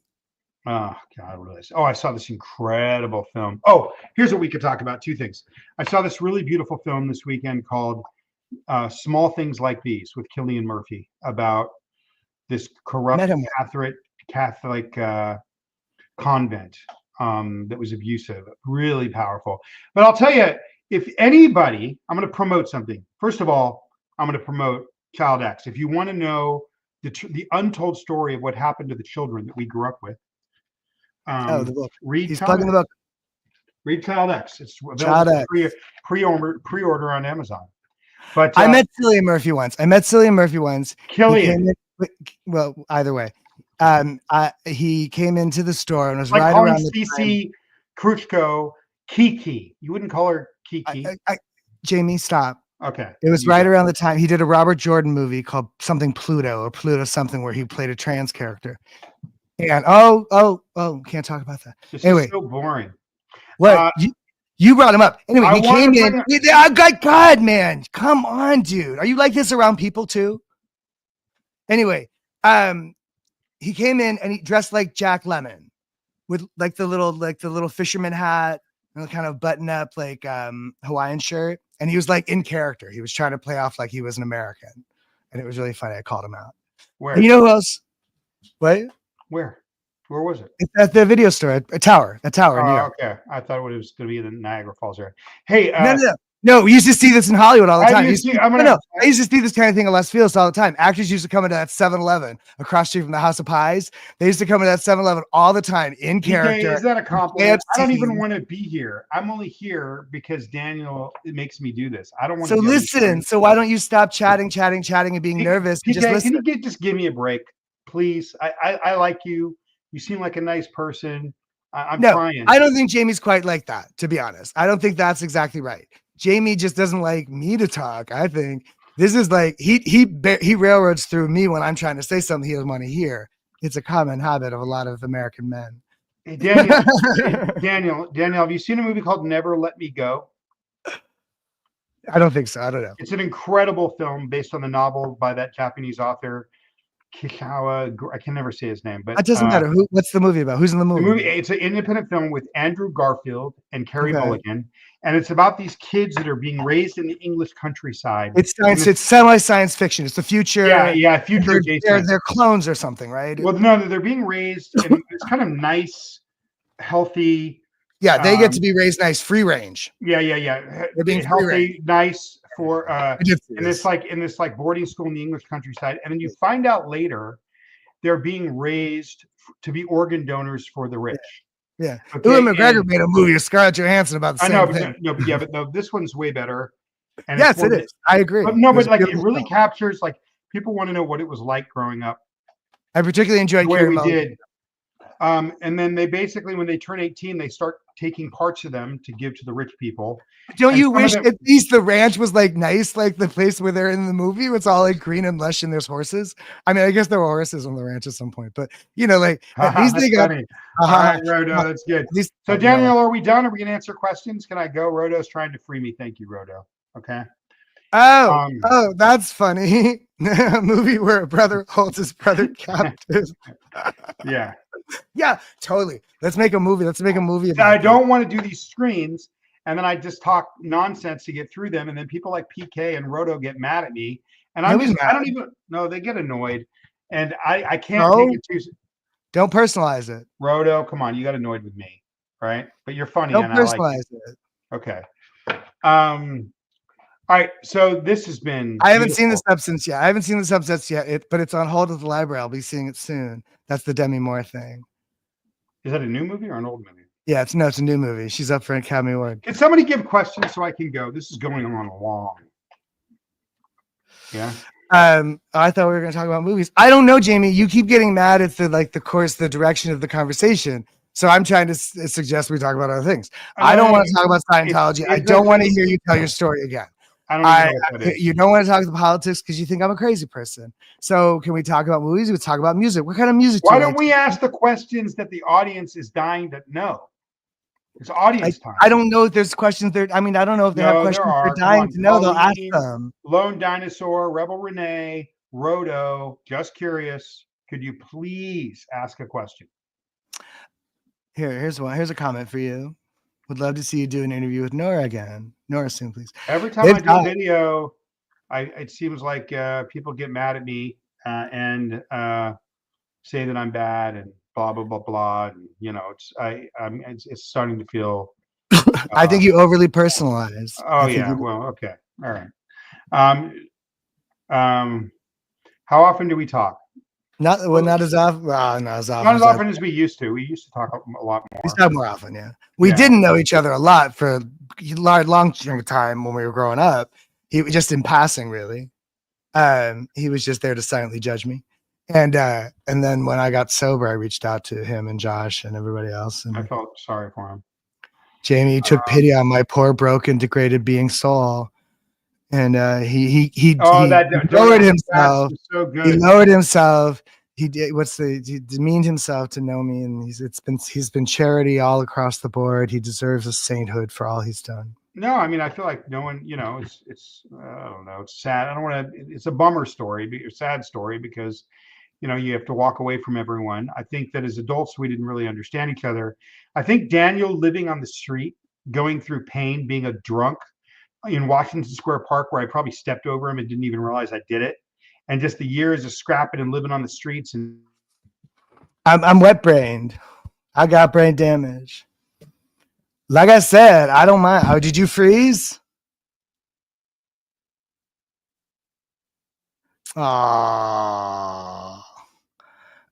Speaker 2: Oh God, really? Oh, I saw this incredible film. Oh, here's what we could talk about. Two things. I saw this really beautiful film this weekend called Small Things Like These with Cillian Murphy about this corrupt Catholic convent that was abusive. Really powerful. But I'll tell you, if anybody, I'm going to promote something. First of all, I'm going to promote Child X. If you want to know the untold story of what happened to the children that we grew up with,
Speaker 1: the book.
Speaker 2: Read
Speaker 1: He's
Speaker 2: Child
Speaker 1: plugging the book.
Speaker 2: Read Child X. It's available pre-order on Amazon. But
Speaker 1: I met Cillian Murphy once.
Speaker 2: Cillian.
Speaker 1: Well, either way. He came into the store and was
Speaker 2: like
Speaker 1: right around the
Speaker 2: Cece Kruchko Kiki. You wouldn't call her Kiki.
Speaker 1: Jamie, stop.
Speaker 2: Okay.
Speaker 1: It was right around the time he did a Robert Jordan movie called something Pluto something where he played a trans character. And can't talk about that.
Speaker 2: This
Speaker 1: anyway,
Speaker 2: is so boring.
Speaker 1: What you brought him up anyway? He came in. God, man, come on, dude. Are you like this around people too? Anyway, he came in and he dressed like Jack Lemmon with like the little fisherman hat and kind of button up like Hawaiian shirt, and he was like in character. He was trying to play off like he was an American, and it was really funny. I called him out.
Speaker 2: Where?
Speaker 1: And you know who else? What?
Speaker 2: Where was it?
Speaker 1: It's at the video store, a tower in New York.
Speaker 2: Okay. I thought it was going to be in the Niagara Falls area. Hey,
Speaker 1: no, we used to see this in Hollywood all the time. I used to see this kind of thing in Les Feliz all the time. Actors used to come into that 7-Eleven across the street from the House of Pies. They used to come into that 7-Eleven all the time in character.
Speaker 2: Is that a compliment? I don't even want to be here. I'm only here because Daniel makes me do this. I don't want to.
Speaker 1: So listen. So why don't you stop chatting and being nervous?
Speaker 2: PK, just listen. Can you just give me a break, please? I like you. You seem like a nice person. I'm trying.
Speaker 1: I don't think Jamie's quite like that, to be honest. I don't think that's exactly right. Jamie just doesn't like me to talk. I think this is like he railroads through me when I'm trying to say something he doesn't want to hear. It's a common habit of a lot of American men.
Speaker 2: Hey, Daniel, have you seen a movie called Never Let Me Go?
Speaker 1: I don't think so. I don't know.
Speaker 2: It's an incredible film based on the novel by that Japanese author Kishawa. I can never say his name, but
Speaker 1: It doesn't matter. What's the movie about? Who's in the
Speaker 2: the
Speaker 1: movie?
Speaker 2: movie, it's an independent film with Andrew Garfield and Carrie
Speaker 1: Okay.
Speaker 2: Mulligan, and it's about these kids that are being raised in the English countryside.
Speaker 1: It's
Speaker 2: And
Speaker 1: science. It's semi science fiction. It's the
Speaker 2: yeah,
Speaker 1: future.
Speaker 2: yeah,
Speaker 1: And
Speaker 2: future adjacent.
Speaker 1: they're clones or something, right?
Speaker 2: Well, no, they're being raised in this kind of nice, healthy,
Speaker 1: Yeah, they get to
Speaker 2: um,
Speaker 1: be raised nice, free range.
Speaker 2: yeah,
Speaker 1: They're being free range.
Speaker 2: healthy, nice for
Speaker 1: I did see
Speaker 2: in this
Speaker 1: this.
Speaker 2: like boarding school in the English countryside, and then you find out later they're being raised to be organ donors for the
Speaker 1: Yeah,
Speaker 2: rich.
Speaker 1: yeah. Ewan
Speaker 2: Okay,
Speaker 1: McGregor
Speaker 2: and
Speaker 1: made a movie with Scarlett Johansson about the
Speaker 2: I know,
Speaker 1: same
Speaker 2: but
Speaker 1: thing.
Speaker 2: no, this one's way better, and it's
Speaker 1: Yes,
Speaker 2: more.
Speaker 1: it is. I agree.
Speaker 2: But
Speaker 1: It
Speaker 2: no,
Speaker 1: was
Speaker 2: but
Speaker 1: a
Speaker 2: like it
Speaker 1: beautiful
Speaker 2: really
Speaker 1: film.
Speaker 2: captures like people want to know what it was like growing up,
Speaker 1: I particularly enjoyed
Speaker 2: the way
Speaker 1: Carey
Speaker 2: we
Speaker 1: Mulligan.
Speaker 2: did. And then they basically, when they turn 18, they start taking parts of them to give to the rich people.
Speaker 1: Don't
Speaker 2: And
Speaker 1: you
Speaker 2: some of
Speaker 1: wish
Speaker 2: them,
Speaker 1: at least the ranch was like nice, like the place where they're in the movie? It's all like green and lush and there's horses. I mean, I guess there were horses on the ranch at some point, but like at least
Speaker 2: that's
Speaker 1: they got
Speaker 2: funny. All
Speaker 1: uh,
Speaker 2: right, Rodo,
Speaker 1: at
Speaker 2: that's good.
Speaker 1: least
Speaker 2: So,
Speaker 1: no.
Speaker 2: Daniel, are we done? Are we going to answer questions? Can I go? Rodo's trying to free me. Thank you, Rodo. Okay.
Speaker 1: Oh,
Speaker 2: Um,
Speaker 1: that's funny. A movie where a brother holds his brother captive.
Speaker 2: yeah.
Speaker 1: Yeah, totally. Let's make a movie. Let's make a movie
Speaker 2: I
Speaker 1: about this.
Speaker 2: don't want to do these screens and then I just talk nonsense to get through them. And then people like PK and Roto get mad at me. And I'm
Speaker 1: Nobody's
Speaker 2: just, I
Speaker 1: mad.
Speaker 2: don't even know, they get annoyed. And I can't take
Speaker 1: No,
Speaker 2: it too.
Speaker 1: don't personalize it.
Speaker 2: Roto, come on, you got annoyed with me, right? But you're funny
Speaker 1: Don't
Speaker 2: and I like you.
Speaker 1: personalize it.
Speaker 2: Okay. All right. So this has been
Speaker 1: I haven't seen the
Speaker 2: beautiful.
Speaker 1: substance yet. I haven't seen the substance yet, but it's on hold at the library. I'll be seeing it soon. That's the Demi Moore thing.
Speaker 2: Is that a new movie or an old movie?
Speaker 1: Yeah, it's a new movie. She's up for an Academy Award.
Speaker 2: Can somebody give questions so I can go? This is going on long. Yeah.
Speaker 1: I thought we were going to talk about movies. I don't know, Jamie. You keep getting mad at the direction of the conversation. So I'm trying to suggest we talk about other things. I don't want to talk about Scientology. I don't want to hear you tell your story again.
Speaker 2: I don't even know what that is.
Speaker 1: You don't want to talk about politics because you think I'm a crazy person. So can we talk about movies? We talk about music. What kind of music do
Speaker 2: Why
Speaker 1: you
Speaker 2: don't
Speaker 1: like?
Speaker 2: we ask the questions that the audience is dying to know? It's audience time.
Speaker 1: I don't know if there's questions there. I mean, I don't know if they have
Speaker 2: No, there
Speaker 1: questions they're
Speaker 2: are. Come
Speaker 1: dying
Speaker 2: on.
Speaker 1: to know. They'll ask
Speaker 2: Colleen,
Speaker 1: them.
Speaker 2: Lone Dinosaur, Rebel Renee, Roto, just curious. Could you please ask a question?
Speaker 1: Here's one. Here's a comment for you. Would love to see you do an interview with Nora again. Nora soon, please.
Speaker 2: Every time I do a video, it seems like people get mad at me and say that I'm bad and blah blah blah blah. And it's starting to feel.
Speaker 1: I think you overly personalize.
Speaker 2: Oh yeah. Well, okay. All right. Um, how often do we talk?
Speaker 1: Not as often. Well, not as often.
Speaker 2: Not as often as we used to. We used to talk a lot more.
Speaker 1: We talk more often. Yeah, we didn't know each other a lot for a long chunk of time when we were growing up. He was just in passing, really. He was just there to silently judge me. And then when I got sober, I reached out to him and Josh and everybody else. And
Speaker 2: I felt sorry for him.
Speaker 1: Jamie took pity on my poor, broken, degraded being soul. And he lowered himself.
Speaker 2: That's so good.
Speaker 1: He lowered himself. He demeaned himself to know me, and he's been charity all across the board. He deserves a sainthood for all he's done.
Speaker 2: No, I mean, I feel like no one, it's I don't know, it's sad. I don't want to. It's a bummer story, but a sad story because you have to walk away from everyone. I think that as adults, we didn't really understand each other. I think Daniel living on the street, going through pain, being a drunk in Washington Square Park, where I probably stepped over him and didn't even realize I did it, and just the years of scrapping and living on the streets. And
Speaker 1: I'm wet brained. I got brain damage. Like I said, I don't mind. Oh, did you freeze? Oh,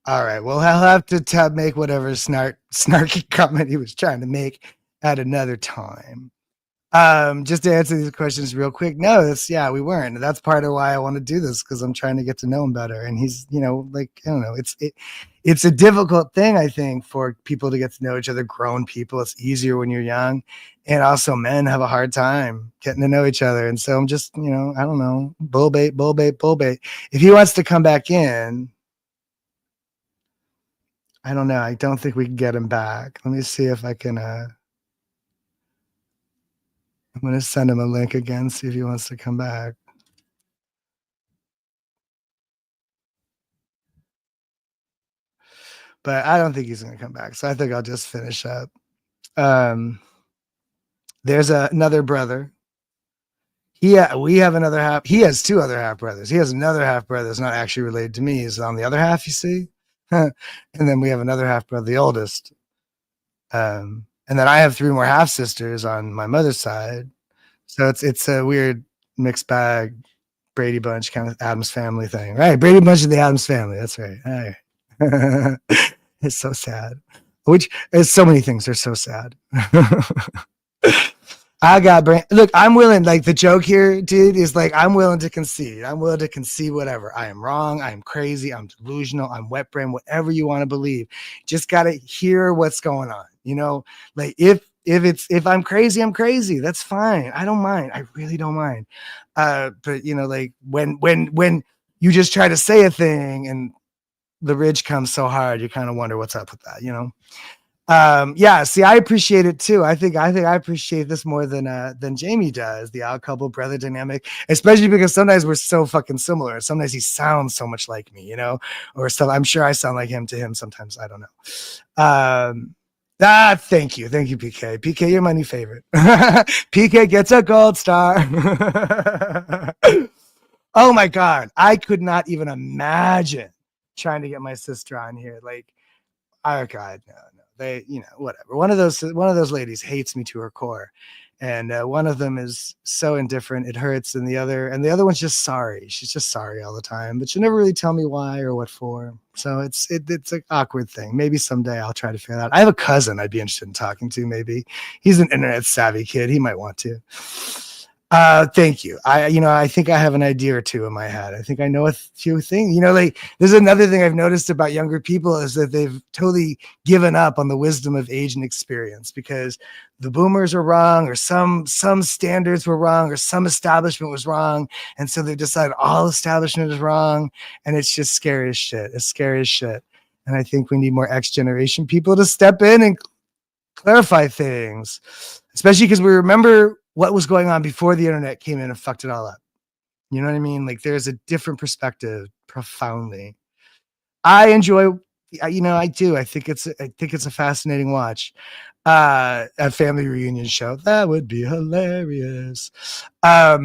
Speaker 1: all right. Well, I'll have to make whatever snarky comment he was trying to make at another time. Just to answer these questions real quick. No, we weren't. That's part of why I want to do this, because I'm trying to get to know him better. And he's, I don't know. It's a difficult thing, I think, for people to get to know each other. Grown people, it's easier when you're young, and also men have a hard time getting to know each other. And so I'm just, I don't know, bull bait. If he wants to come back in, I don't know. I don't think we can get him back. Let me see if I can. I'm going to send him a link again, see if he wants to come back. but I don't think he's going to come back. So I think I'll just finish up. Um, there's another brother. We have another half. He has two other half brothers. He has another half brother that's not actually related to me. He's on the other half, you see. And then we have another half brother, the oldest. And then I have three more half sisters on my mother's side. So it's a weird mixed bag, Brady Bunch kind of Adams family thing, right? Brady Bunch of the Adams family. That's right. All right. It's so sad. Which is so many things are so sad. I got brain. Look, I'm willing. Like the joke here, dude, is like I'm willing to concede. I'm willing to concede whatever. I am wrong. I am crazy. I'm delusional. I'm wet brain. Whatever you want to believe, just gotta hear what's going on. You know, like if I'm crazy, I'm crazy. That's fine. I don't mind. I really don't mind. But you know, like when you just try to say a thing and the ridge comes so hard, you kind of wonder what's up with that. You know. Yeah, see, I appreciate it too. I appreciate this more than Jamie does, the odd couple brother dynamic, especially because sometimes we're so fucking similar. Sometimes he sounds so much like me, you know, or stuff. I'm sure I sound like him to him sometimes. I don't know. Thank you, PK. PK, you're my new favorite. PK gets a gold star. Oh my god, I could not even imagine trying to get my sister on here. Like, oh god, no. They, you know, whatever. One of those ladies hates me to her core, and one of them is so indifferent it hurts, and the other one's just sorry. She's just sorry all the time, but she'll never really tell me why or what for. So it's an awkward thing. Maybe someday I'll try to figure that out. I have a cousin I'd be interested in talking to. Maybe he's an internet savvy kid. He might want to. Thank you. I think I have an idea or two in my head. I think I know a few things. You know, like there's another thing I've noticed about younger people is that they've totally given up on the wisdom of age and experience because the boomers were wrong, or some standards were wrong, or some establishment was wrong, and so they've decided all establishment is wrong, and it's just scary as shit. It's scary as shit. And I think we need more X generation people to step in and clarify things, especially because we remember what was going on before the internet came in and fucked it all up. You know what I mean? Like there's a different perspective profoundly. I enjoy, I do. I think it's a fascinating watch. A family reunion show. That would be hilarious. I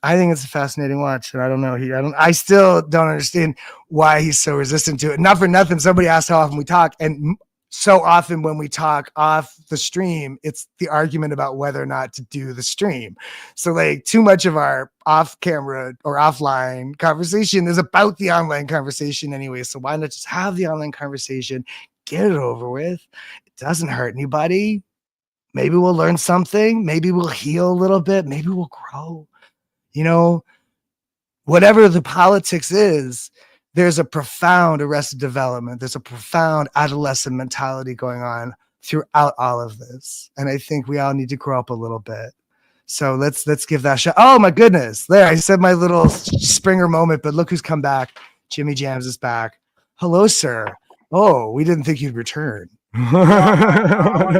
Speaker 1: think it's a fascinating watch, and I don't know. I still don't understand why he's so resistant to it. Not for nothing. Somebody asked how often we talk, and so often when we talk off the stream, it's the argument about whether or not to do the stream. So like too much of our off camera or offline conversation is about the online conversation anyway. So why not just have the online conversation, get it over with? It doesn't hurt anybody. Maybe we'll learn something. Maybe we'll heal a little bit. Maybe we'll grow. You know, whatever the politics is, there's a profound arrested development. There's a profound adolescent mentality going on throughout all of this. And I think we all need to grow up a little bit. So let's give that a shot. Oh my goodness. There, I said my little Springer moment, but look who's come back. Jimmy Jams is back. Hello, sir. Oh, we didn't think you'd return.
Speaker 2: I'm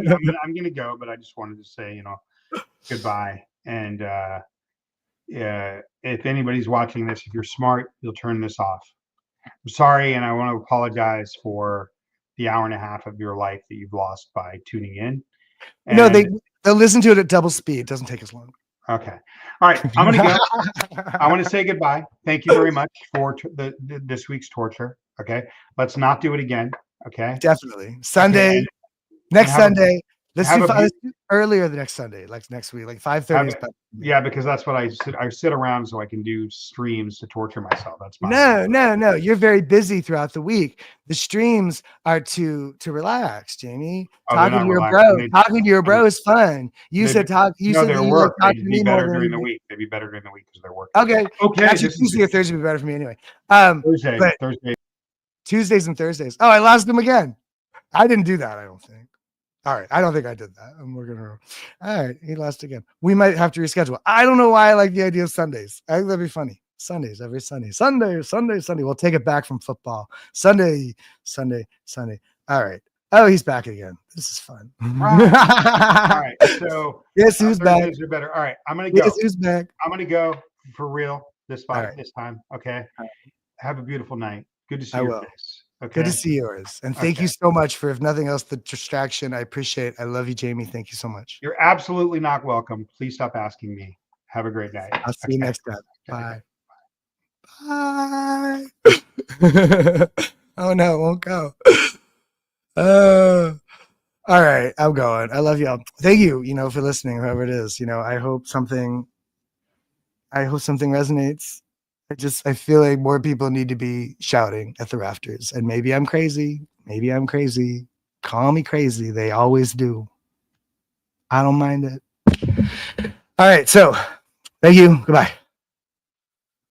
Speaker 2: gonna go, but I just wanted to say, goodbye. And if anybody's watching this, if you're smart, you'll turn this off. I'm sorry, and I want to apologize for the hour and a half of your life that you've lost by tuning in.
Speaker 1: No,
Speaker 2: And
Speaker 1: they'll listen to it at double speed. It doesn't take as long.
Speaker 2: okay, all right, I'm gonna go. I want to say goodbye. Thank you very much for this week's torture. Okay, let's not do it again. Okay,
Speaker 1: definitely Sunday.
Speaker 2: Okay,
Speaker 1: next Sunday. Let's do earlier the next Sunday, like next week, like 5:30.
Speaker 2: Yeah, because that's what I sit around so I can do streams to torture myself. That's my
Speaker 1: no. You're very busy throughout the week. The streams are to relax, Jamie. Talking to your bro is fun. You said that you like talking to me more than
Speaker 2: during the week. They'd be better during the week because they're working.
Speaker 1: Okay. Actually, Tuesday or Thursday would be better for me anyway.
Speaker 2: Thursday.
Speaker 1: Tuesdays and Thursdays. Oh, I lost them again. I didn't do that, I don't think. All right. I don't think I did that. All right. He lost again. We might have to reschedule. I don't know why I like the idea of Sundays. I think that'd be funny. Sundays, every Sunday. Sunday. We'll take it back from football. Sunday. All right. Oh, he's back again. This is fun.
Speaker 2: All right. So
Speaker 1: guess who's back?
Speaker 2: Are better. All right. I'm gonna go.
Speaker 1: Guess who's back?
Speaker 2: I'm gonna go for real this
Speaker 1: right.
Speaker 2: this time. Okay. Have a beautiful night. Good to see
Speaker 1: your
Speaker 2: face.
Speaker 1: Good to
Speaker 2: Okay.
Speaker 1: see yours. And thank you
Speaker 2: Okay.
Speaker 1: so much for, if nothing else, the distraction. I appreciate. I love you, Jamie. Thank you so much.
Speaker 2: You're absolutely not welcome. Please stop asking me. Have a great night.
Speaker 1: I'll see you
Speaker 2: Okay.
Speaker 1: next time.
Speaker 2: Okay.
Speaker 1: Bye. Bye. Oh no, it won't go. Uh, all right, I'm going. I love y'all. Thank you, for listening, whoever it is. I hope something resonates. I feel like more people need to be shouting at the rafters. And maybe I'm crazy. Maybe I'm crazy. Call me crazy. They always do. I don't mind it. All right, so thank you. Goodbye.